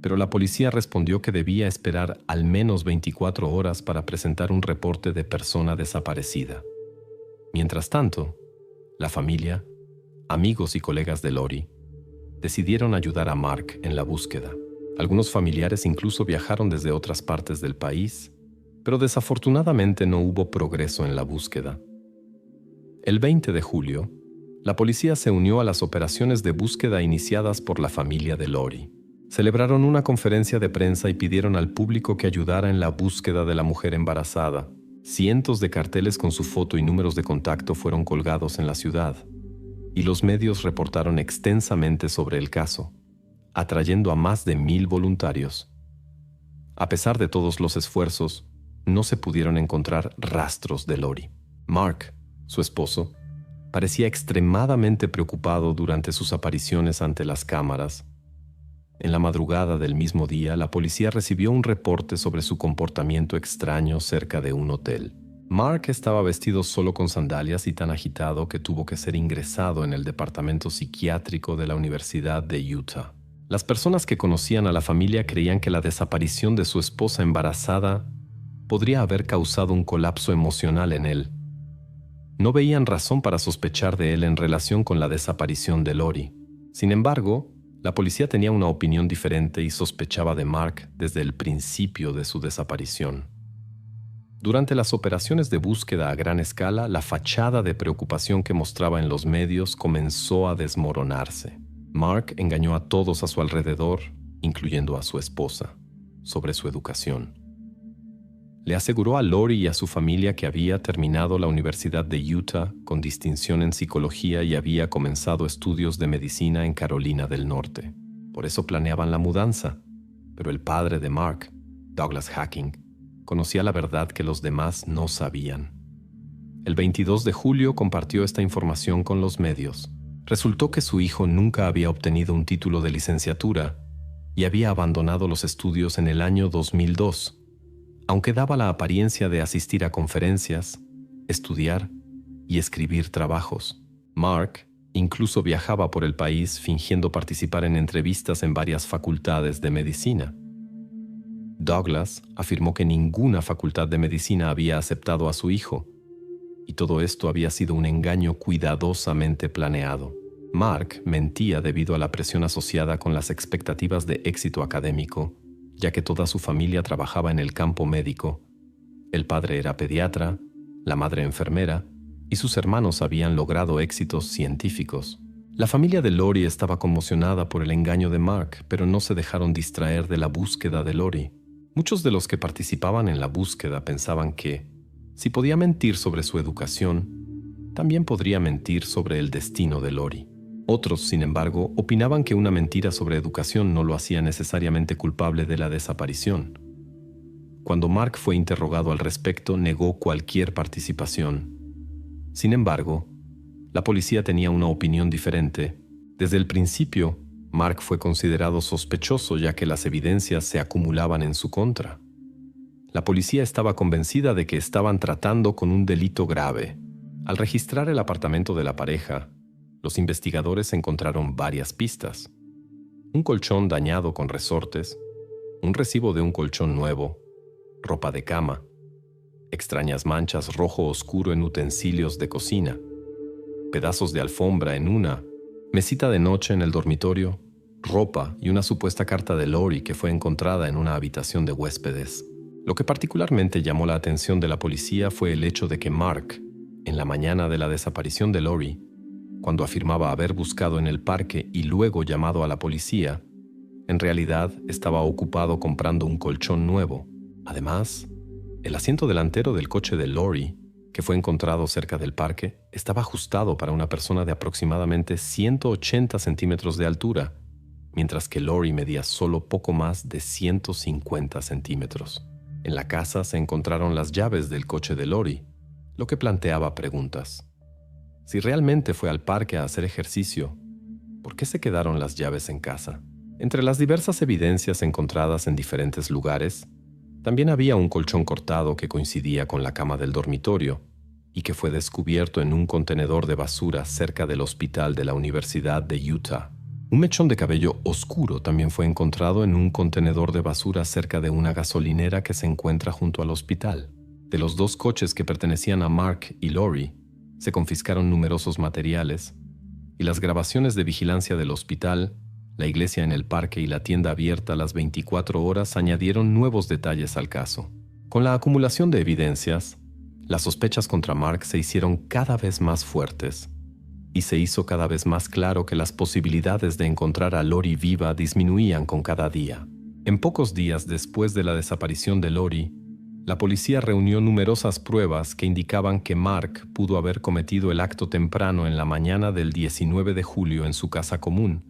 pero la policía respondió que debía esperar al menos 24 horas para presentar un reporte de persona desaparecida. Mientras tanto, la familia, amigos y colegas de Lori decidieron ayudar a Mark en la búsqueda. Algunos familiares incluso viajaron desde otras partes del país, pero desafortunadamente no hubo progreso en la búsqueda. El 20 de julio, la policía se unió a las operaciones de búsqueda iniciadas por la familia de Lori. Celebraron una conferencia de prensa y pidieron al público que ayudara en la búsqueda de la mujer embarazada. Cientos de carteles con su foto y números de contacto fueron colgados en la ciudad, y los medios reportaron extensamente sobre el caso, atrayendo a más de 1,000 voluntarios. A pesar de todos los esfuerzos, no se pudieron encontrar rastros de Lori. Mark, su esposo, parecía extremadamente preocupado durante sus apariciones ante las cámaras. En la madrugada del mismo día, la policía recibió un reporte sobre su comportamiento extraño cerca de un hotel. Mark estaba vestido solo con sandalias y tan agitado que tuvo que ser ingresado en el departamento psiquiátrico de la Universidad de Utah. Las personas que conocían a la familia creían que la desaparición de su esposa embarazada podría haber causado un colapso emocional en él. No veían razón para sospechar de él en relación con la desaparición de Lori. Sin embargo, la policía tenía una opinión diferente y sospechaba de Mark desde el principio de su desaparición. Durante las operaciones de búsqueda a gran escala, la fachada de preocupación que mostraba en los medios comenzó a desmoronarse. Mark engañó a todos a su alrededor, incluyendo a su esposa, sobre su educación. Le aseguró a Lori y a su familia que había terminado la Universidad de Utah con distinción en psicología y había comenzado estudios de medicina en Carolina del Norte. Por eso planeaban la mudanza, pero el padre de Mark, Douglas Hacking, conocía la verdad que los demás no sabían. El 22 de julio compartió esta información con los medios. Resultó que su hijo nunca había obtenido un título de licenciatura y había abandonado los estudios en el año 2002, aunque daba la apariencia de asistir a conferencias, estudiar y escribir trabajos. Mark incluso viajaba por el país fingiendo participar en entrevistas en varias facultades de medicina. Douglas afirmó que ninguna facultad de medicina había aceptado a su hijo, y todo esto había sido un engaño cuidadosamente planeado. Mark mentía debido a la presión asociada con las expectativas de éxito académico, ya que toda su familia trabajaba en el campo médico. El padre era pediatra, la madre enfermera, y sus hermanos habían logrado éxitos científicos. La familia de Lori estaba conmocionada por el engaño de Mark, pero no se dejaron distraer de la búsqueda de Lori. Muchos de los que participaban en la búsqueda pensaban que, si podía mentir sobre su educación, también podría mentir sobre el destino de Lori. Otros, sin embargo, opinaban que una mentira sobre educación no lo hacía necesariamente culpable de la desaparición. Cuando Mark fue interrogado al respecto, negó cualquier participación. Sin embargo, la policía tenía una opinión diferente. Desde el principio, Mark fue considerado sospechoso ya que las evidencias se acumulaban en su contra. La policía estaba convencida de que estaban tratando con un delito grave. Al registrar el apartamento de la pareja, los investigadores encontraron varias pistas. Un colchón dañado con resortes, un recibo de un colchón nuevo, ropa de cama, extrañas manchas rojo oscuro en utensilios de cocina, pedazos de alfombra en una mesita de noche en el dormitorio, ropa y una supuesta carta de Lori que fue encontrada en una habitación de huéspedes. Lo que particularmente llamó la atención de la policía fue el hecho de que Mark, en la mañana de la desaparición de Lori, cuando afirmaba haber buscado en el parque y luego llamado a la policía, en realidad estaba ocupado comprando un colchón nuevo. Además, el asiento delantero del coche de Lori, que fue encontrado cerca del parque, estaba ajustado para una persona de aproximadamente 180 centímetros de altura, mientras que Lori medía solo poco más de 150 centímetros. En la casa se encontraron las llaves del coche de Lori, lo que planteaba preguntas. Si realmente fue al parque a hacer ejercicio, ¿por qué se quedaron las llaves en casa? Entre las diversas evidencias encontradas en diferentes lugares, también había un colchón cortado que coincidía con la cama del dormitorio y que fue descubierto en un contenedor de basura cerca del hospital de la Universidad de Utah. Un mechón de cabello oscuro también fue encontrado en un contenedor de basura cerca de una gasolinera que se encuentra junto al hospital. De los dos coches que pertenecían a Mark y Lori, se confiscaron numerosos materiales, y las grabaciones de vigilancia del hospital, la iglesia en el parque y la tienda abierta las 24 horas añadieron nuevos detalles al caso. Con la acumulación de evidencias, las sospechas contra Mark se hicieron cada vez más fuertes y se hizo cada vez más claro que las posibilidades de encontrar a Lori viva disminuían con cada día. En pocos días después de la desaparición de Lori, la policía reunió numerosas pruebas que indicaban que Mark pudo haber cometido el acto temprano en la mañana del 19 de julio en su casa común,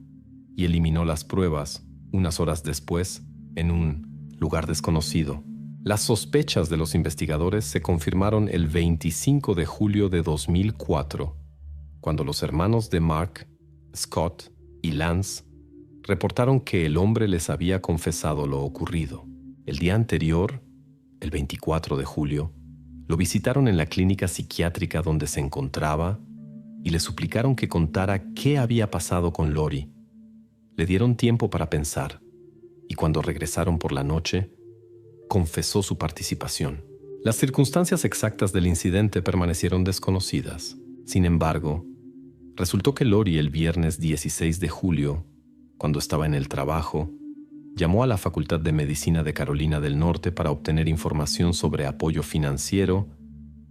y eliminó las pruebas, unas horas después, en un lugar desconocido. Las sospechas de los investigadores se confirmaron el 25 de julio de 2004, cuando los hermanos de Mark, Scott y Lance reportaron que el hombre les había confesado lo ocurrido. El día anterior, el 24 de julio, lo visitaron en la clínica psiquiátrica donde se encontraba y le suplicaron que contara qué había pasado con Lori. Le dieron tiempo para pensar, y cuando regresaron por la noche, confesó su participación. Las circunstancias exactas del incidente permanecieron desconocidas. Sin embargo, resultó que Lori el viernes 16 de julio, cuando estaba en el trabajo, llamó a la Facultad de Medicina de Carolina del Norte para obtener información sobre apoyo financiero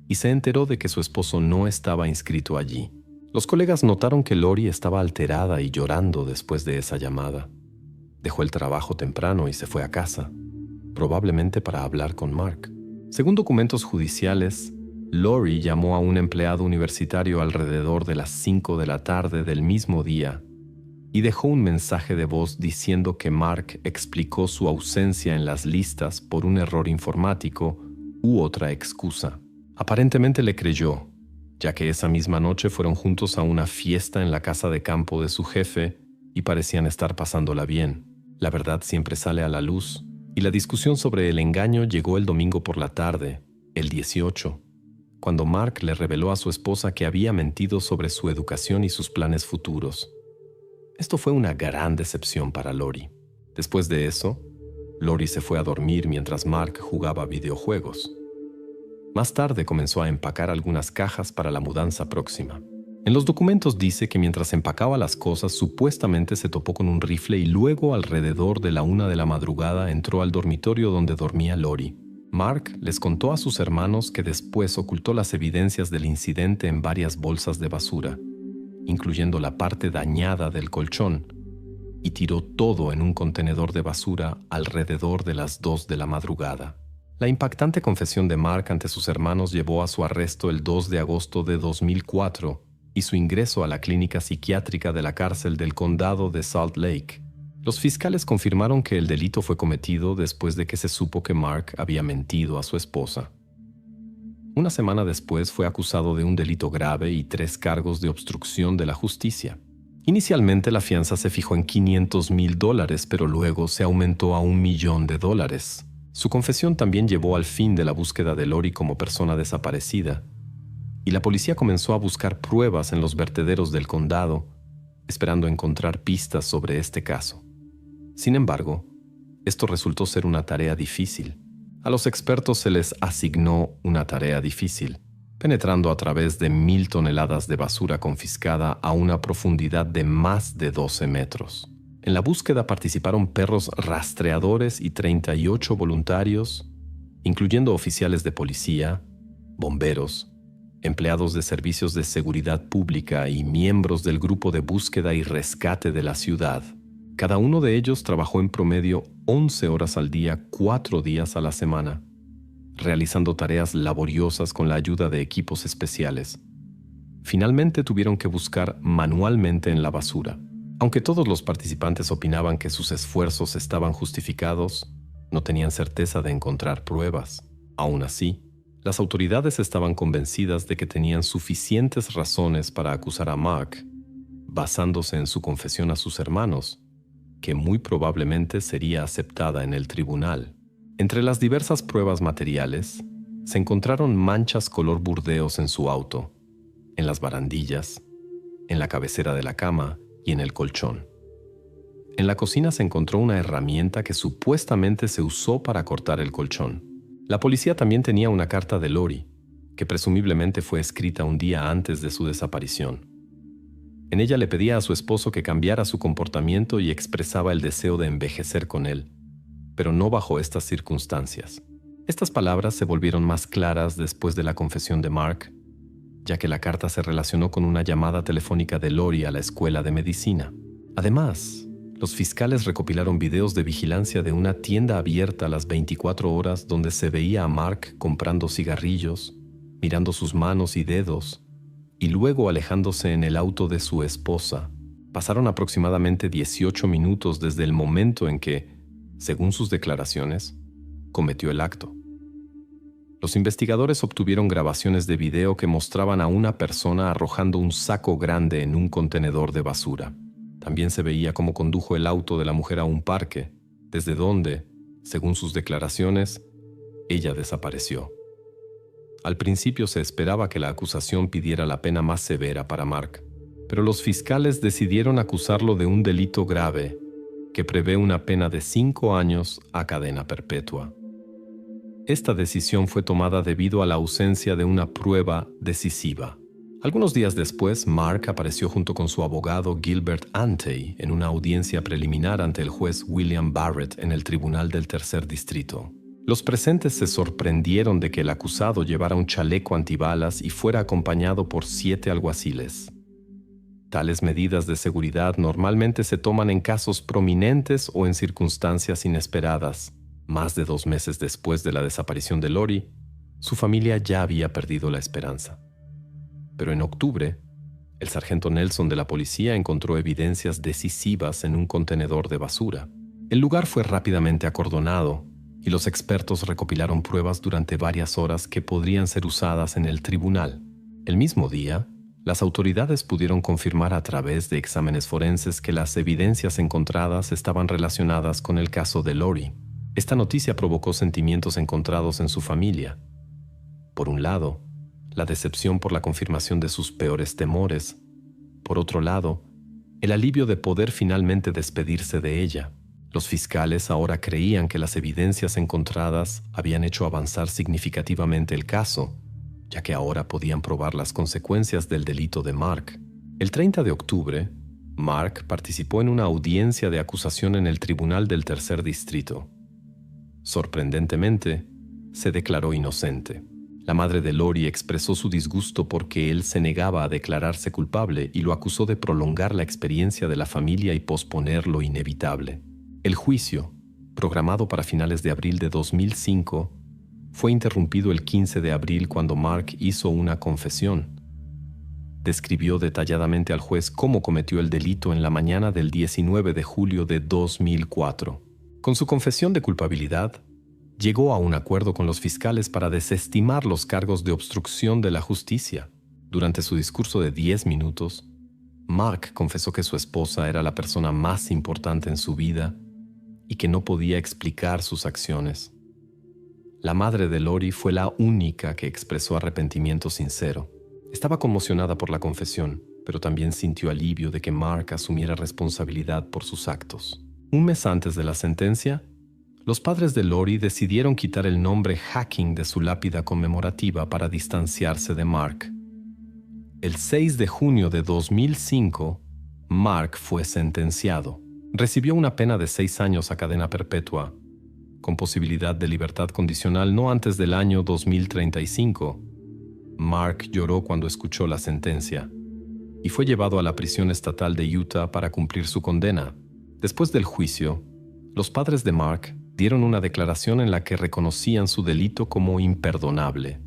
y se enteró de que su esposo no estaba inscrito allí. Los colegas notaron que Lori estaba alterada y llorando después de esa llamada. Dejó el trabajo temprano y se fue a casa, probablemente para hablar con Mark. Según documentos judiciales, Lori llamó a un empleado universitario alrededor de las 5 de la tarde del mismo día y dejó un mensaje de voz diciendo que Mark explicó su ausencia en las listas por un error informático u otra excusa. Aparentemente le creyó, ya que esa misma noche fueron juntos a una fiesta en la casa de campo de su jefe y parecían estar pasándola bien. La verdad siempre sale a la luz, y la discusión sobre el engaño llegó el domingo por la tarde, el 18, cuando Mark le reveló a su esposa que había mentido sobre su educación y sus planes futuros. Esto fue una gran decepción para Lori. Después de eso, Lori se fue a dormir mientras Mark jugaba videojuegos. Más tarde comenzó a empacar algunas cajas para la mudanza próxima. En los documentos dice que mientras empacaba las cosas supuestamente se topó con un rifle y luego alrededor de la 1 de la madrugada entró al dormitorio donde dormía Lori. Mark les contó a sus hermanos que después ocultó las evidencias del incidente en varias bolsas de basura, incluyendo la parte dañada del colchón, y tiró todo en un contenedor de basura alrededor de las 2 de la madrugada. La impactante confesión de Mark ante sus hermanos llevó a su arresto el 2 de agosto de 2004 y su ingreso a la clínica psiquiátrica de la cárcel del condado de Salt Lake. Los fiscales confirmaron que el delito fue cometido después de que se supo que Mark había mentido a su esposa. Una semana después fue acusado de un delito grave y 3 cargos de obstrucción de la justicia. Inicialmente la fianza se fijó en $500,000, pero luego se aumentó a $1,000,000. Su confesión también llevó al fin de la búsqueda de Lori como persona desaparecida, y la policía comenzó a buscar pruebas en los vertederos del condado, esperando encontrar pistas sobre este caso. Sin embargo, esto resultó ser una tarea difícil. A los expertos se les asignó una tarea difícil, penetrando a través de 1,000 toneladas de basura confiscada a una profundidad de más de 12 metros. En la búsqueda participaron perros rastreadores y 38 voluntarios, incluyendo oficiales de policía, bomberos, empleados de servicios de seguridad pública y miembros del grupo de búsqueda y rescate de la ciudad. Cada uno de ellos trabajó en promedio 11 horas al día, 4 días a la semana, realizando tareas laboriosas con la ayuda de equipos especiales. Finalmente tuvieron que buscar manualmente en la basura. Aunque todos los participantes opinaban que sus esfuerzos estaban justificados, no tenían certeza de encontrar pruebas. Aún así, las autoridades estaban convencidas de que tenían suficientes razones para acusar a Mark, basándose en su confesión a sus hermanos, que muy probablemente sería aceptada en el tribunal. Entre las diversas pruebas materiales, se encontraron manchas color burdeos en su auto, en las barandillas, en la cabecera de la cama y en el colchón. En la cocina se encontró una herramienta que supuestamente se usó para cortar el colchón. La policía también tenía una carta de Lori, que presumiblemente fue escrita un día antes de su desaparición. En ella le pedía a su esposo que cambiara su comportamiento y expresaba el deseo de envejecer con él, pero no bajo estas circunstancias. Estas palabras se volvieron más claras después de la confesión de Mark, ya que la carta se relacionó con una llamada telefónica de Lori a la escuela de medicina. Además, los fiscales recopilaron videos de vigilancia de una tienda abierta a las 24 horas donde se veía a Mark comprando cigarrillos, mirando sus manos y dedos, y luego alejándose en el auto de su esposa. Pasaron aproximadamente 18 minutos desde el momento en que, según sus declaraciones, cometió el acto. Los investigadores obtuvieron grabaciones de video que mostraban a una persona arrojando un saco grande en un contenedor de basura. También se veía cómo condujo el auto de la mujer a un parque, desde donde, según sus declaraciones, ella desapareció. Al principio se esperaba que la acusación pidiera la pena más severa para Mark, pero los fiscales decidieron acusarlo de un delito grave que prevé una pena de 5 años a cadena perpetua. Esta decisión fue tomada debido a la ausencia de una prueba decisiva. Algunos días después, Mark apareció junto con su abogado Gilbert Antey en una audiencia preliminar ante el juez William Barrett en el Tribunal del Tercer Distrito. Los presentes se sorprendieron de que el acusado llevara un chaleco antibalas y fuera acompañado por 7 alguaciles. Tales medidas de seguridad normalmente se toman en casos prominentes o en circunstancias inesperadas. Más de 2 meses después de la desaparición de Lori, su familia ya había perdido la esperanza. Pero en octubre, el sargento Nelson de la policía encontró evidencias decisivas en un contenedor de basura. El lugar fue rápidamente acordonado y los expertos recopilaron pruebas durante varias horas que podrían ser usadas en el tribunal. El mismo día, las autoridades pudieron confirmar a través de exámenes forenses que las evidencias encontradas estaban relacionadas con el caso de Lori. Esta noticia provocó sentimientos encontrados en su familia. Por un lado, la decepción por la confirmación de sus peores temores. Por otro lado, el alivio de poder finalmente despedirse de ella. Los fiscales ahora creían que las evidencias encontradas habían hecho avanzar significativamente el caso, ya que ahora podían probar las consecuencias del delito de Mark. El 30 de octubre, Mark participó en una audiencia de acusación en el Tribunal del Tercer Distrito. Sorprendentemente, se declaró inocente. La madre de Lori expresó su disgusto porque él se negaba a declararse culpable y lo acusó de prolongar la experiencia de la familia y posponer lo inevitable. El juicio, programado para finales de abril de 2005, fue interrumpido el 15 de abril cuando Mark hizo una confesión. Describió detalladamente al juez cómo cometió el delito en la mañana del 19 de julio de 2004. Con su confesión de culpabilidad, llegó a un acuerdo con los fiscales para desestimar los cargos de obstrucción de la justicia. Durante su discurso de 10 minutos, Mark confesó que su esposa era la persona más importante en su vida y que no podía explicar sus acciones. La madre de Lori fue la única que expresó arrepentimiento sincero. Estaba conmocionada por la confesión, pero también sintió alivio de que Mark asumiera responsabilidad por sus actos. Un mes antes de la sentencia, los padres de Lori decidieron quitar el nombre Hacking de su lápida conmemorativa para distanciarse de Mark. El 6 de junio de 2005, Mark fue sentenciado. Recibió una pena de 6 años a cadena perpetua, con posibilidad de libertad condicional no antes del año 2035. Mark lloró cuando escuchó la sentencia y fue llevado a la prisión estatal de Utah para cumplir su condena. Después del juicio, los padres de Mark dieron una declaración en la que reconocían su delito como imperdonable,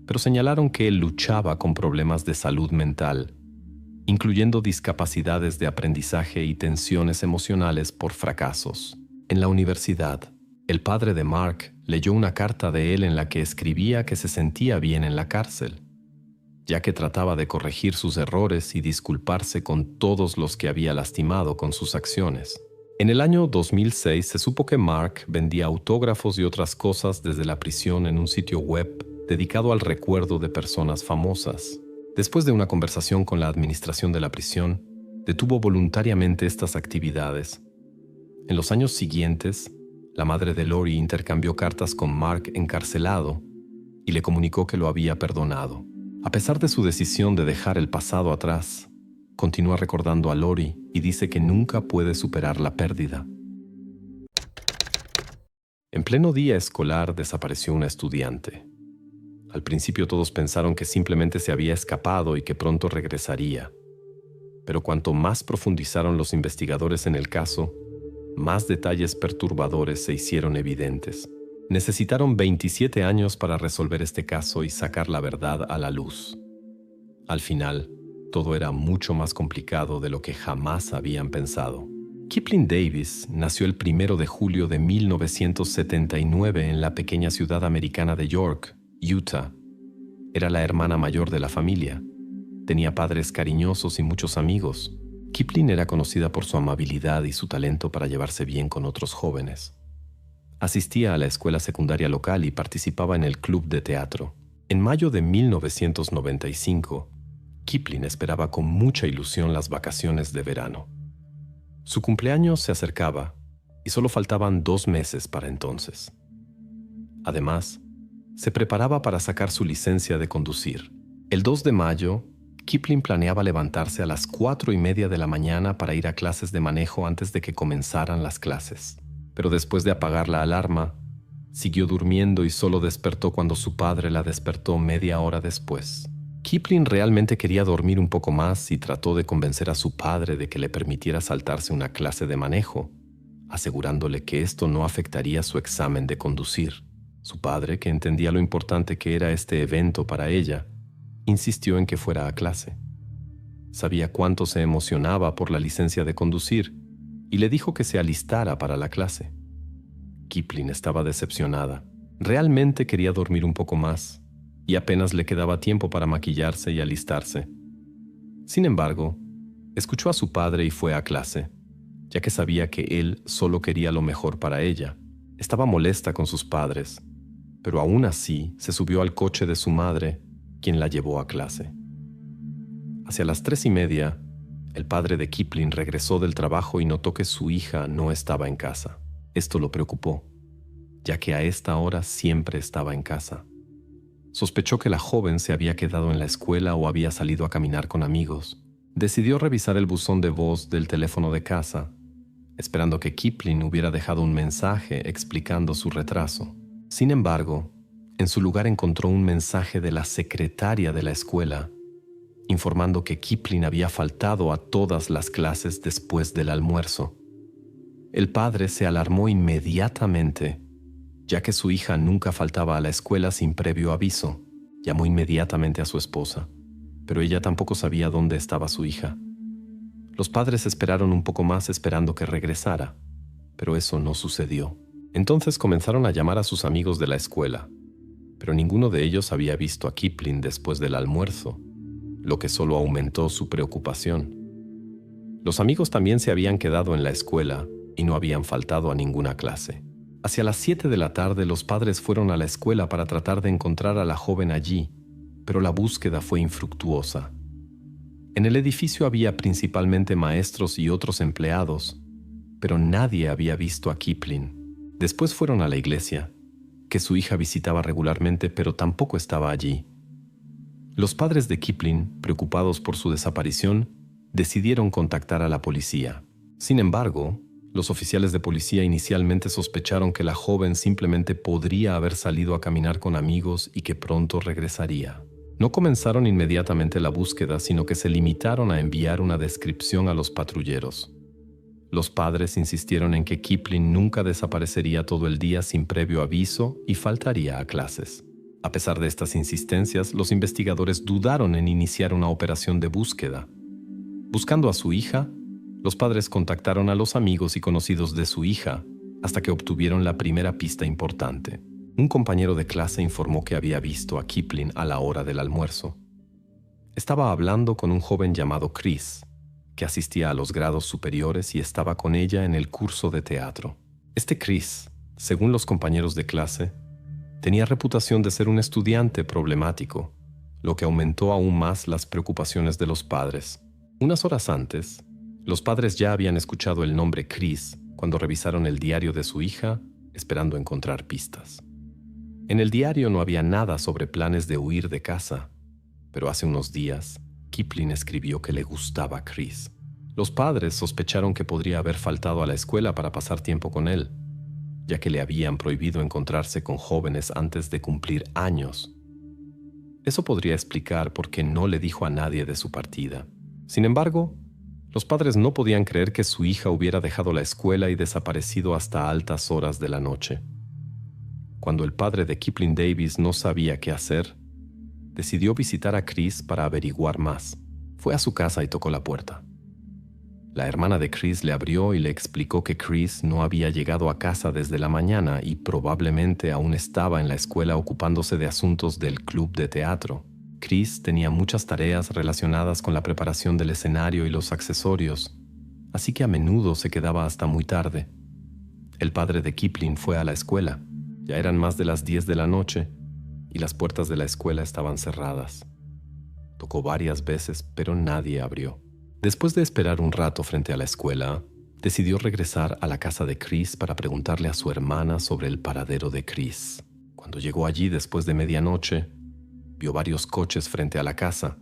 pero señalaron que él luchaba con problemas de salud mental, incluyendo discapacidades de aprendizaje y tensiones emocionales por fracasos. En la universidad, el padre de Mark leyó una carta de él en la que escribía que se sentía bien en la cárcel, ya que trataba de corregir sus errores y disculparse con todos los que había lastimado con sus acciones. En el año 2006 se supo que Mark vendía autógrafos y otras cosas desde la prisión en un sitio web dedicado al recuerdo de personas famosas. Después de una conversación con la administración de la prisión, detuvo voluntariamente estas actividades. En los años siguientes, la madre de Lori intercambió cartas con Mark encarcelado y le comunicó que lo había perdonado. A pesar de su decisión de dejar el pasado atrás, continúa recordando a Lori y dice que nunca puede superar la pérdida. En pleno día escolar desapareció una estudiante. Al principio todos pensaron que simplemente se había escapado y que pronto regresaría. Pero cuanto más profundizaron los investigadores en el caso, más detalles perturbadores se hicieron evidentes. Necesitaron 27 años para resolver este caso y sacar la verdad a la luz. Al final, todo era mucho más complicado de lo que jamás habían pensado. Kipling Davis nació el 1 de julio de 1979 en la pequeña ciudad americana de York, Utah. Era la hermana mayor de la familia. Tenía padres cariñosos y muchos amigos. Kipling era conocida por su amabilidad y su talento para llevarse bien con otros jóvenes. Asistía a la escuela secundaria local y participaba en el club de teatro. En mayo de 1995, Kipling esperaba con mucha ilusión las vacaciones de verano. Su cumpleaños se acercaba y solo faltaban 2 meses para entonces. Además, se preparaba para sacar su licencia de conducir. El 2 de mayo, Kipling planeaba levantarse a las 4:30 de la mañana para ir a clases de manejo antes de que comenzaran las clases. Pero después de apagar la alarma, siguió durmiendo y solo despertó cuando su padre la despertó media hora después. Kipling realmente quería dormir un poco más y trató de convencer a su padre de que le permitiera saltarse una clase de manejo, asegurándole que esto no afectaría su examen de conducir. Su padre, que entendía lo importante que era este evento para ella, insistió en que fuera a clase. Sabía cuánto se emocionaba por la licencia de conducir y le dijo que se alistara para la clase. Kipling estaba decepcionada. Realmente quería dormir un poco más y apenas le quedaba tiempo para maquillarse y alistarse. Sin embargo, escuchó a su padre y fue a clase, ya que sabía que él solo quería lo mejor para ella. Estaba molesta con sus padres, pero aún así se subió al coche de su madre, quien la llevó a clase. Hacia las 3:30, el padre de Kipling regresó del trabajo y notó que su hija no estaba en casa. Esto lo preocupó, ya que a esta hora siempre estaba en casa. Sospechó que la joven se había quedado en la escuela o había salido a caminar con amigos. Decidió revisar el buzón de voz del teléfono de casa, esperando que Kipling hubiera dejado un mensaje explicando su retraso. Sin embargo, En su lugar encontró un mensaje de la secretaria de la escuela, informando que Kipling había faltado a todas las clases después del almuerzo. El padre se alarmó inmediatamente, ya que su hija nunca faltaba a la escuela sin previo aviso. Llamó inmediatamente a su esposa, pero ella tampoco sabía dónde estaba su hija. Los padres esperaron un poco más esperando que regresara, pero eso no sucedió. Entonces comenzaron a llamar a sus amigos de la escuela, pero ninguno de ellos había visto a Kipling después del almuerzo, lo que solo aumentó su preocupación. Los amigos también se habían quedado en la escuela y no habían faltado a ninguna clase. Hacia las 7 de la tarde los padres fueron a la escuela para tratar de encontrar a la joven allí, pero la búsqueda fue infructuosa. En el edificio había principalmente maestros y otros empleados, pero nadie había visto a Kipling. Después fueron a la iglesia, que su hija visitaba regularmente, pero tampoco estaba allí. Los padres de Kipling, preocupados por su desaparición, decidieron contactar a la policía. Sin embargo, los oficiales de policía inicialmente sospecharon que la joven simplemente podría haber salido a caminar con amigos y que pronto regresaría. No comenzaron inmediatamente la búsqueda, sino que se limitaron a enviar una descripción a los patrulleros. Los padres insistieron en que Kipling nunca desaparecería todo el día sin previo aviso y faltaría a clases. A pesar de estas insistencias, los investigadores dudaron en iniciar una operación de búsqueda. Buscando a su hija, los padres contactaron a los amigos y conocidos de su hija hasta que obtuvieron la primera pista importante. Un compañero de clase informó que había visto a Kipling a la hora del almuerzo. Estaba hablando con un joven llamado Chris, que asistía a los grados superiores y estaba con ella en el curso de teatro. Este Chris, según los compañeros de clase, tenía reputación de ser un estudiante problemático, lo que aumentó aún más las preocupaciones de los padres. Unas horas antes, los padres ya habían escuchado el nombre Chris cuando revisaron el diario de su hija, esperando encontrar pistas. En el diario no había nada sobre planes de huir de casa, pero hace unos días, Kipling escribió que le gustaba a Chris. Los padres sospecharon que podría haber faltado a la escuela para pasar tiempo con él, ya que le habían prohibido encontrarse con jóvenes antes de cumplir años. Eso podría explicar por qué no le dijo a nadie de su partida. Sin embargo, los padres no podían creer que su hija hubiera dejado la escuela y desaparecido hasta altas horas de la noche. Cuando el padre de Kipling Davis no sabía qué hacer, decidió visitar a Chris para averiguar más. Fue a su casa y tocó la puerta. La hermana de Chris le abrió y le explicó que Chris no había llegado a casa desde la mañana y probablemente aún estaba en la escuela ocupándose de asuntos del club de teatro. Chris tenía muchas tareas relacionadas con la preparación del escenario y los accesorios, así que a menudo se quedaba hasta muy tarde. El padre de Kipling fue a la escuela. Ya eran más de las 10 de la noche y las puertas de la escuela estaban cerradas. Tocó varias veces, pero nadie abrió. Después de esperar un rato frente a la escuela, decidió regresar a la casa de Chris para preguntarle a su hermana sobre el paradero de Chris. Cuando llegó allí después de medianoche, vio varios coches frente a la casa,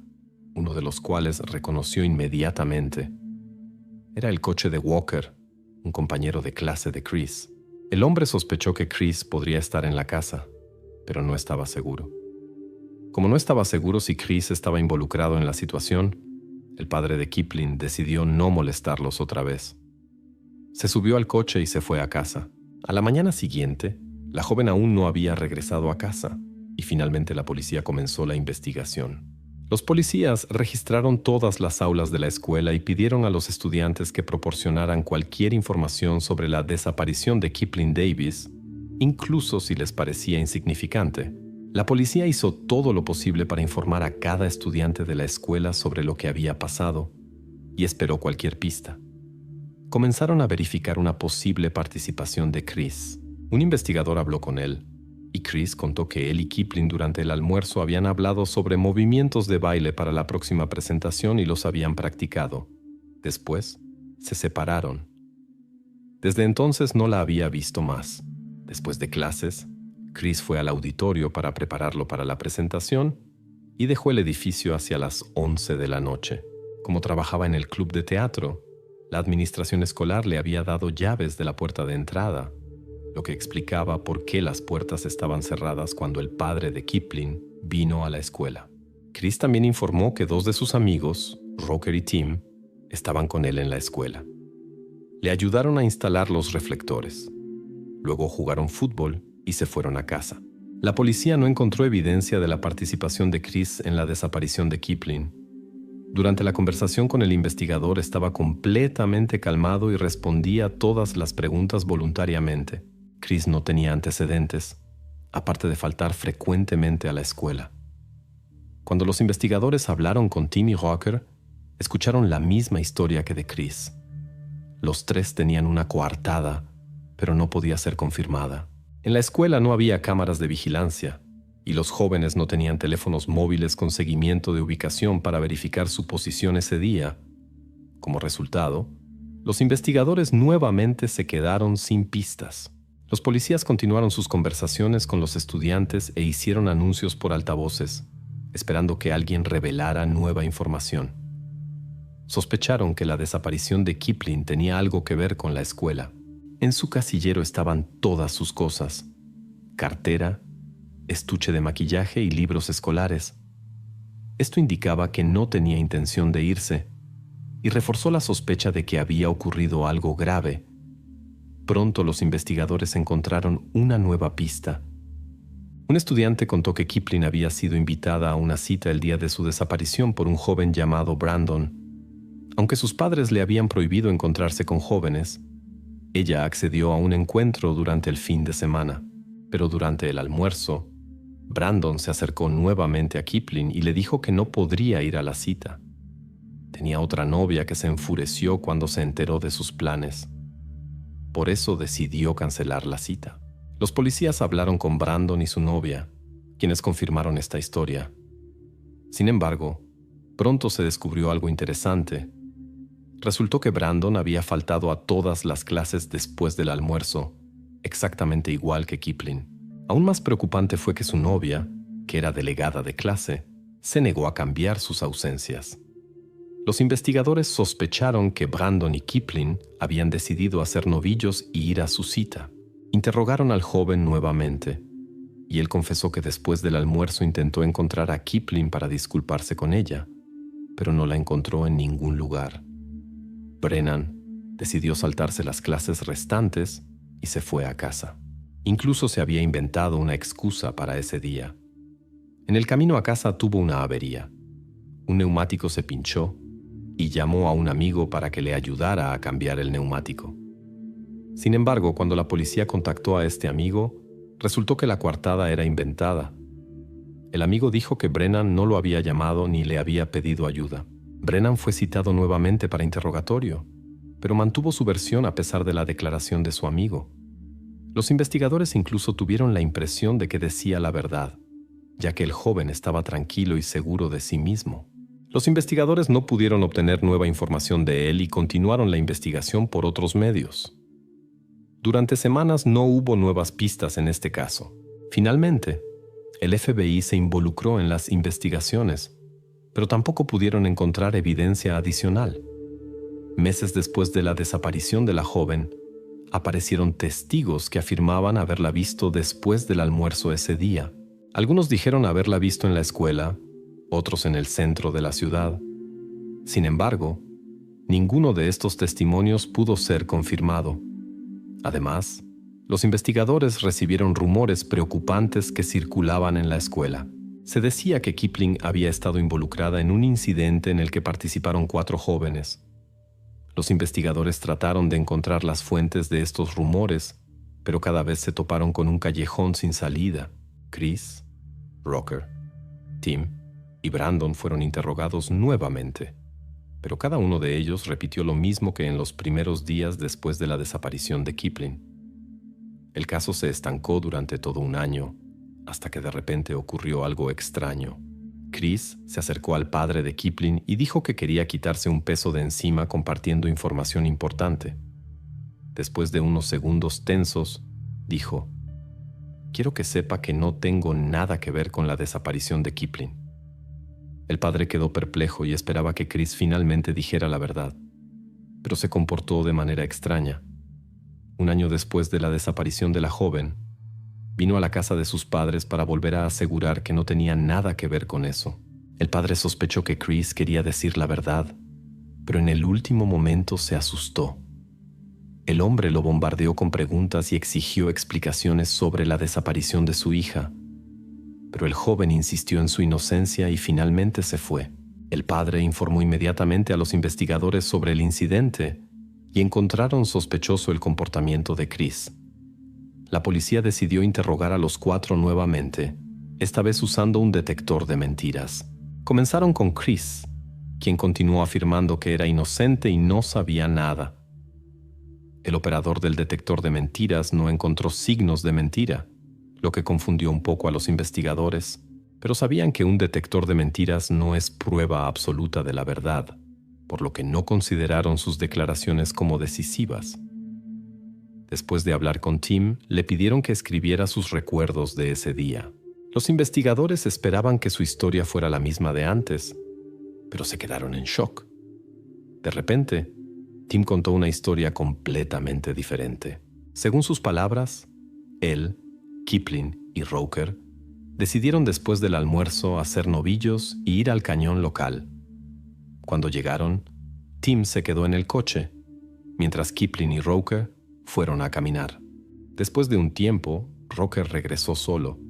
uno de los cuales reconoció inmediatamente. Era el coche de Walker, un compañero de clase de Chris. El hombre sospechó que Chris podría estar en la casa, pero no estaba seguro. Como no estaba seguro si Chris estaba involucrado en la situación, el padre de Kipling decidió no molestarlos otra vez. Se subió al coche y se fue a casa. A la mañana siguiente, la joven aún no había regresado a casa, y finalmente la policía comenzó la investigación. Los policías registraron todas las aulas de la escuela y pidieron a los estudiantes que proporcionaran cualquier información sobre la desaparición de Kipling Davis, incluso si les parecía insignificante. La policía hizo todo lo posible para informar a cada estudiante de la escuela sobre lo que había pasado y esperó cualquier pista. Comenzaron a verificar una posible participación de Chris. Un investigador habló con él, y Chris contó que él y Kipling durante el almuerzo habían hablado sobre movimientos de baile para la próxima presentación y los habían practicado. Después, se separaron. Desde entonces no la había visto más. Después de clases, Chris fue al auditorio para prepararlo para la presentación y dejó el edificio hacia las 11 de la noche. Como trabajaba en el club de teatro, la administración escolar le había dado llaves de la puerta de entrada, lo que explicaba por qué las puertas estaban cerradas cuando el padre de Kipling vino a la escuela. Chris también informó que 2 de sus amigos, Rocker y Tim, estaban con él en la escuela. Le ayudaron a instalar los reflectores. Luego jugaron fútbol y se fueron a casa. La policía no encontró evidencia de la participación de Chris en la desaparición de Kipling. Durante la conversación con el investigador estaba completamente calmado y respondía a todas las preguntas voluntariamente. Chris no tenía antecedentes, aparte de faltar frecuentemente a la escuela. Cuando los investigadores hablaron con Tim y Rocker, escucharon la misma historia que de Chris. Los 3 tenían una coartada, pero no podía ser confirmada. En la escuela no había cámaras de vigilancia, y los jóvenes no tenían teléfonos móviles con seguimiento de ubicación para verificar su posición ese día. Como resultado, los investigadores nuevamente se quedaron sin pistas. Los policías continuaron sus conversaciones con los estudiantes e hicieron anuncios por altavoces, esperando que alguien revelara nueva información. Sospecharon que la desaparición de Kipling tenía algo que ver con la escuela. En su casillero estaban todas sus cosas: cartera, estuche de maquillaje y libros escolares. Esto indicaba que no tenía intención de irse y reforzó la sospecha de que había ocurrido algo grave. Pronto los investigadores encontraron una nueva pista. Un estudiante contó que Kipling había sido invitada a una cita el día de su desaparición por un joven llamado Brandon. Aunque sus padres le habían prohibido encontrarse con jóvenes, ella accedió a un encuentro durante el fin de semana. Pero durante el almuerzo, Brandon se acercó nuevamente a Kipling y le dijo que no podría ir a la cita. Tenía otra novia que se enfureció cuando se enteró de sus planes. Por eso decidió cancelar la cita. Los policías hablaron con Brandon y su novia, quienes confirmaron esta historia. Sin embargo, pronto se descubrió algo interesante. Resultó que Brandon había faltado a todas las clases después del almuerzo, exactamente igual que Kipling. Aún más preocupante fue que su novia, que era delegada de clase, se negó a cambiar sus ausencias. Los investigadores sospecharon que Brandon y Kipling habían decidido hacer novillos y ir a su cita. Interrogaron al joven nuevamente, y él confesó que después del almuerzo intentó encontrar a Kipling para disculparse con ella, pero no la encontró en ningún lugar. Brennan decidió saltarse las clases restantes y se fue a casa. Incluso se había inventado una excusa para ese día. En el camino a casa tuvo una avería. Un neumático se pinchó y llamó a un amigo para que le ayudara a cambiar el neumático. Sin embargo, cuando la policía contactó a este amigo, resultó que la coartada era inventada. El amigo dijo que Brennan no lo había llamado ni le había pedido ayuda. Brennan fue citado nuevamente para interrogatorio, pero mantuvo su versión a pesar de la declaración de su amigo. Los investigadores incluso tuvieron la impresión de que decía la verdad, ya que el joven estaba tranquilo y seguro de sí mismo. Los investigadores no pudieron obtener nueva información de él y continuaron la investigación por otros medios. Durante semanas no hubo nuevas pistas en este caso. Finalmente, el FBI se involucró en las investigaciones, pero tampoco pudieron encontrar evidencia adicional. Meses después de la desaparición de la joven, aparecieron testigos que afirmaban haberla visto después del almuerzo ese día. Algunos dijeron haberla visto en la escuela, otros en el centro de la ciudad. Sin embargo, ninguno de estos testimonios pudo ser confirmado. Además, los investigadores recibieron rumores preocupantes que circulaban en la escuela. Se decía que Kipling había estado involucrada en un incidente en el que participaron 4 jóvenes. Los investigadores trataron de encontrar las fuentes de estos rumores, pero cada vez se toparon con un callejón sin salida. Chris, Rocker, Tim y Brandon fueron interrogados nuevamente, pero cada uno de ellos repitió lo mismo que en los primeros días después de la desaparición de Kipling. El caso se estancó durante todo un año, hasta que de repente ocurrió algo extraño. Chris se acercó al padre de Kipling y dijo que quería quitarse un peso de encima compartiendo información importante. Después de unos segundos tensos, dijo: «Quiero que sepa que no tengo nada que ver con la desaparición de Kipling». El padre quedó perplejo y esperaba que Chris finalmente dijera la verdad, pero se comportó de manera extraña. un año después de la desaparición de la joven, vino a la casa de sus padres para volver a asegurar que no tenía nada que ver con eso. El padre sospechó que Chris quería decir la verdad, pero en el último momento se asustó. El hombre lo bombardeó con preguntas y exigió explicaciones sobre la desaparición de su hija, pero el joven insistió en su inocencia y finalmente se fue. El padre informó inmediatamente a los investigadores sobre el incidente y encontraron sospechoso el comportamiento de Chris. La policía decidió interrogar a los 4 nuevamente, esta vez usando un detector de mentiras. Comenzaron con Chris, quien continuó afirmando que era inocente y no sabía nada. El operador del detector de mentiras no encontró signos de mentira, lo que confundió un poco a los investigadores, pero sabían que un detector de mentiras no es prueba absoluta de la verdad, por lo que no consideraron sus declaraciones como decisivas. Después de hablar con Tim, le pidieron que escribiera sus recuerdos de ese día. Los investigadores esperaban que su historia fuera la misma de antes, pero se quedaron en shock. De repente, Tim contó una historia completamente diferente. Según sus palabras, él, Kipling y Roker decidieron después del almuerzo hacer novillos y ir al cañón local. Cuando llegaron, Tim se quedó en el coche, mientras Kipling y Roker fueron a caminar. Después de un tiempo, Roker regresó solo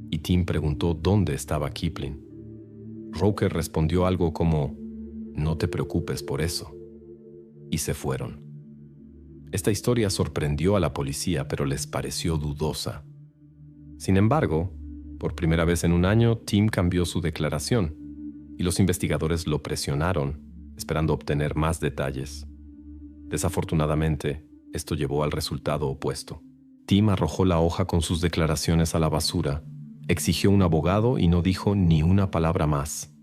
y Tim preguntó dónde estaba Kipling. Roker respondió algo como, «No te preocupes por eso», y se fueron. Esta historia sorprendió a la policía, pero les pareció dudosa. Sin embargo, por primera vez en un año, Tim cambió su declaración y los investigadores lo presionaron, esperando obtener más detalles. Desafortunadamente, esto llevó al resultado opuesto. Tim arrojó la hoja con sus declaraciones a la basura, exigió un abogado y no dijo ni una palabra más.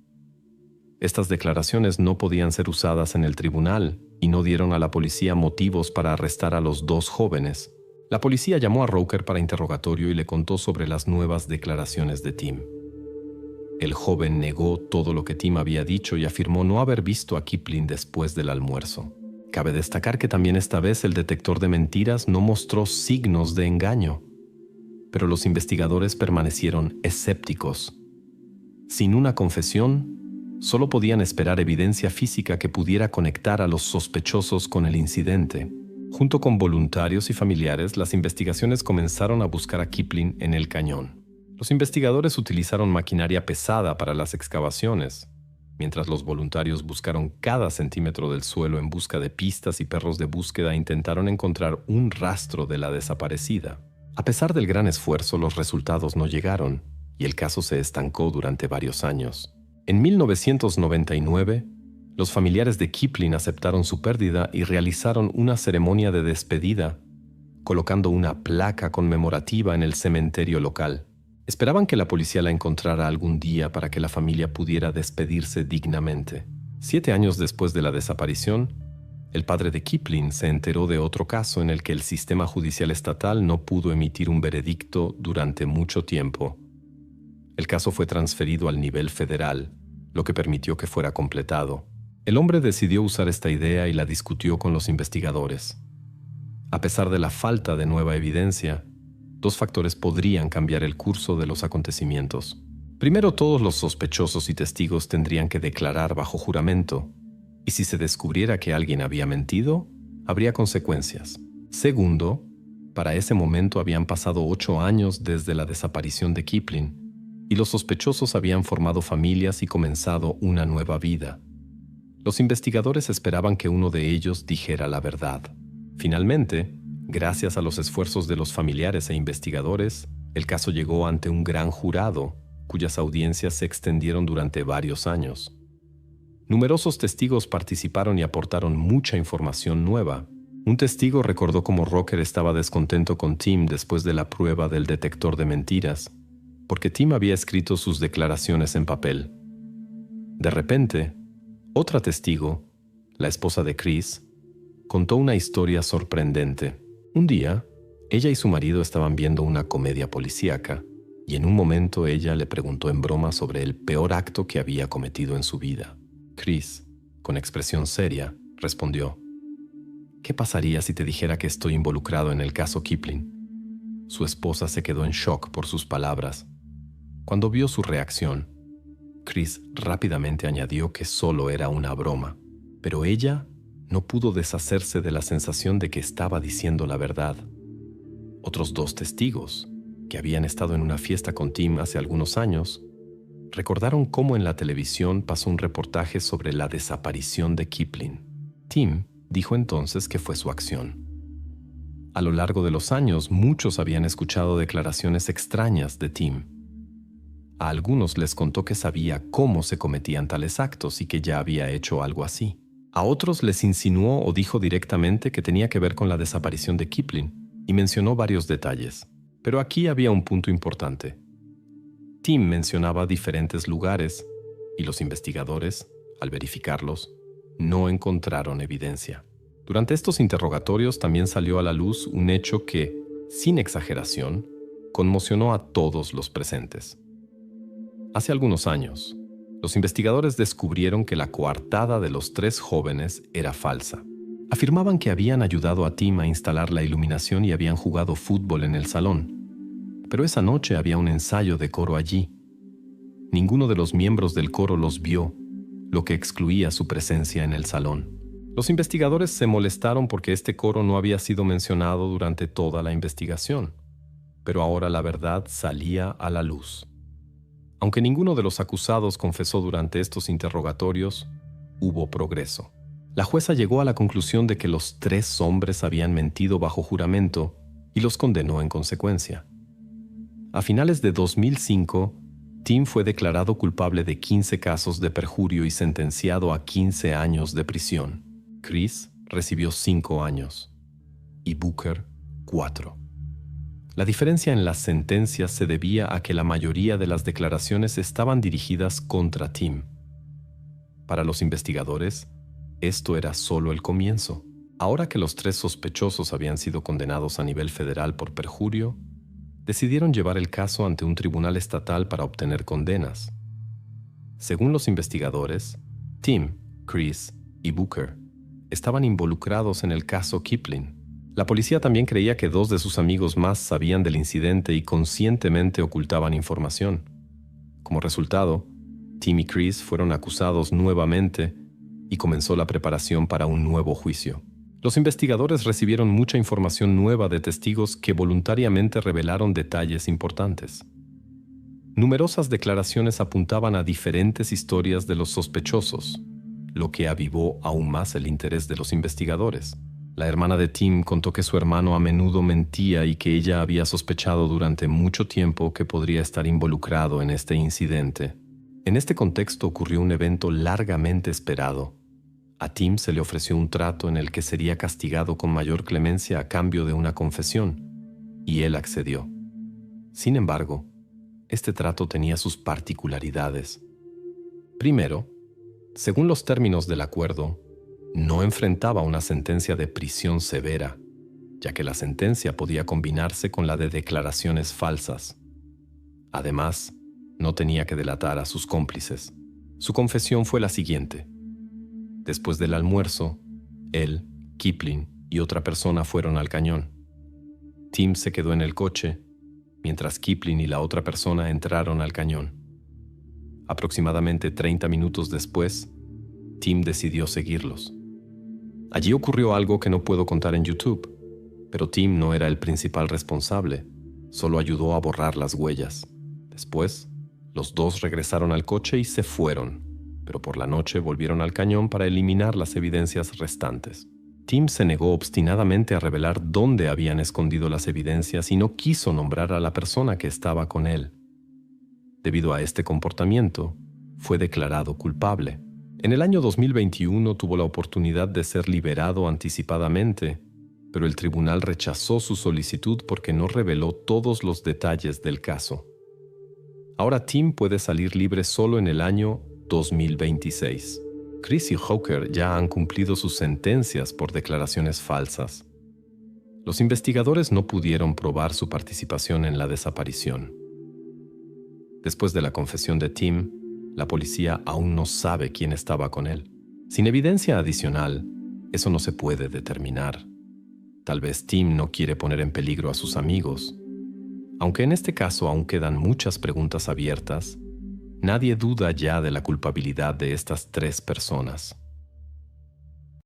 Estas declaraciones no podían ser usadas en el tribunal y no dieron a la policía motivos para arrestar a los 2 jóvenes. La policía llamó a Roker para interrogatorio y le contó sobre las nuevas declaraciones de Tim. El joven negó todo lo que Tim había dicho y afirmó no haber visto a Kipling después del almuerzo. Cabe destacar que también esta vez el detector de mentiras no mostró signos de engaño, pero los investigadores permanecieron escépticos. Sin una confesión, solo podían esperar evidencia física que pudiera conectar a los sospechosos con el incidente. Junto con voluntarios y familiares, las investigaciones comenzaron a buscar a Kipling en el cañón. Los investigadores utilizaron maquinaria pesada para las excavaciones, mientras los voluntarios buscaron cada centímetro del suelo en busca de pistas y perros de búsqueda e intentaron encontrar un rastro de la desaparecida. A pesar del gran esfuerzo, los resultados no llegaron y el caso se estancó durante varios años. En 1999, los familiares de Kipling aceptaron su pérdida y realizaron una ceremonia de despedida, colocando una placa conmemorativa en el cementerio local. Esperaban que la policía la encontrara algún día para que la familia pudiera despedirse dignamente. 7 años después de la desaparición, el padre de Kipling se enteró de otro caso en el que el sistema judicial estatal no pudo emitir un veredicto durante mucho tiempo. El caso fue transferido al nivel federal, lo que permitió que fuera completado. El hombre decidió usar esta idea y la discutió con los investigadores. A pesar de la falta de nueva evidencia, 2 factores podrían cambiar el curso de los acontecimientos. Primero, todos los sospechosos y testigos tendrían que declarar bajo juramento, y si se descubriera que alguien había mentido, habría consecuencias. Segundo, para ese momento habían pasado 8 años desde la desaparición de Kipling, y los sospechosos habían formado familias y comenzado una nueva vida. Los investigadores esperaban que uno de ellos dijera la verdad. Finalmente, gracias a los esfuerzos de los familiares e investigadores, el caso llegó ante un gran jurado, cuyas audiencias se extendieron durante varios años. Numerosos testigos participaron y aportaron mucha información nueva. Un testigo recordó cómo Roker estaba descontento con Tim después de la prueba del detector de mentiras, porque Tim había escrito sus declaraciones en papel. De repente, otra testigo, la esposa de Chris, contó una historia sorprendente. Un día, ella y su marido estaban viendo una comedia policíaca, y en un momento ella le preguntó en broma sobre el peor acto que había cometido en su vida. Chris, con expresión seria, respondió, ¿Qué pasaría si te dijera que estoy involucrado en el caso Kipling? Su esposa se quedó en shock por sus palabras. Cuando vio su reacción, Chris rápidamente añadió que solo era una broma, pero ella no pudo deshacerse de la sensación de que estaba diciendo la verdad. Otros 2 testigos, que habían estado en una fiesta con Tim hace algunos años, recordaron cómo en la televisión pasó un reportaje sobre la desaparición de Kipling. Tim dijo entonces que fue su acción. A lo largo de los años, muchos habían escuchado declaraciones extrañas de Tim. A algunos les contó que sabía cómo se cometían tales actos y que ya había hecho algo así. A otros les insinuó o dijo directamente que tenía que ver con la desaparición de Kipling y mencionó varios detalles. Pero aquí había un punto importante. Tim mencionaba diferentes lugares y los investigadores, al verificarlos, no encontraron evidencia. Durante estos interrogatorios también salió a la luz un hecho que, sin exageración, conmocionó a todos los presentes. Hace algunos años, los investigadores descubrieron que la coartada de los 3 jóvenes era falsa. Afirmaban que habían ayudado a Tim a instalar la iluminación y habían jugado fútbol en el salón. Pero esa noche había un ensayo de coro allí. Ninguno de los miembros del coro los vio, lo que excluía su presencia en el salón. Los investigadores se molestaron porque este coro no había sido mencionado durante toda la investigación, pero ahora la verdad salía a la luz. Aunque ninguno de los acusados confesó durante estos interrogatorios, hubo progreso. La jueza llegó a la conclusión de que los 3 hombres habían mentido bajo juramento y los condenó en consecuencia. A finales de 2005, Tim fue declarado culpable de 15 casos de perjurio y sentenciado a 15 años de prisión. Chris recibió 5 años y Booker 4. La diferencia en las sentencias se debía a que la mayoría de las declaraciones estaban dirigidas contra Tim. Para los investigadores, esto era solo el comienzo. Ahora que los 3 sospechosos habían sido condenados a nivel federal por perjurio, decidieron llevar el caso ante un tribunal estatal para obtener condenas. Según los investigadores, Tim, Chris y Booker estaban involucrados en el caso Kipling. La policía también creía que 2 de sus amigos más sabían del incidente y conscientemente ocultaban información. Como resultado, Tim y Chris fueron acusados nuevamente y comenzó la preparación para un nuevo juicio. Los investigadores recibieron mucha información nueva de testigos que voluntariamente revelaron detalles importantes. Numerosas declaraciones apuntaban a diferentes historias de los sospechosos, lo que avivó aún más el interés de los investigadores. La hermana de Tim contó que su hermano a menudo mentía y que ella había sospechado durante mucho tiempo que podría estar involucrado en este incidente. En este contexto ocurrió un evento largamente esperado. A Tim se le ofreció un trato en el que sería castigado con mayor clemencia a cambio de una confesión, y él accedió. Sin embargo, este trato tenía sus particularidades. Primero, según los términos del acuerdo, no enfrentaba una sentencia de prisión severa, ya que la sentencia podía combinarse con la de declaraciones falsas. Además, no tenía que delatar a sus cómplices. Su confesión fue la siguiente. Después del almuerzo, él, Kipling y otra persona fueron al cañón. Tim se quedó en el coche, mientras Kipling y la otra persona entraron al cañón. Aproximadamente 30 minutos después, Tim decidió seguirlos. Allí ocurrió algo que no puedo contar en YouTube, pero Tim no era el principal responsable, solo ayudó a borrar las huellas. Después, los 2 regresaron al coche y se fueron, pero por la noche volvieron al cañón para eliminar las evidencias restantes. Tim se negó obstinadamente a revelar dónde habían escondido las evidencias y no quiso nombrar a la persona que estaba con él. Debido a este comportamiento, fue declarado culpable. En el año 2021 tuvo la oportunidad de ser liberado anticipadamente, pero el tribunal rechazó su solicitud porque no reveló todos los detalles del caso. Ahora Tim puede salir libre solo en el año 2026. Chris y Hooker ya han cumplido sus sentencias por declaraciones falsas. Los investigadores no pudieron probar su participación en la desaparición. Después de la confesión de Tim, la policía aún no sabe quién estaba con él. Sin evidencia adicional, Eso no se puede determinar. Tal vez Tim no quiere poner en peligro a sus amigos. Aunque en este caso aún quedan muchas preguntas abiertas, nadie duda ya de la culpabilidad de estas 3 personas.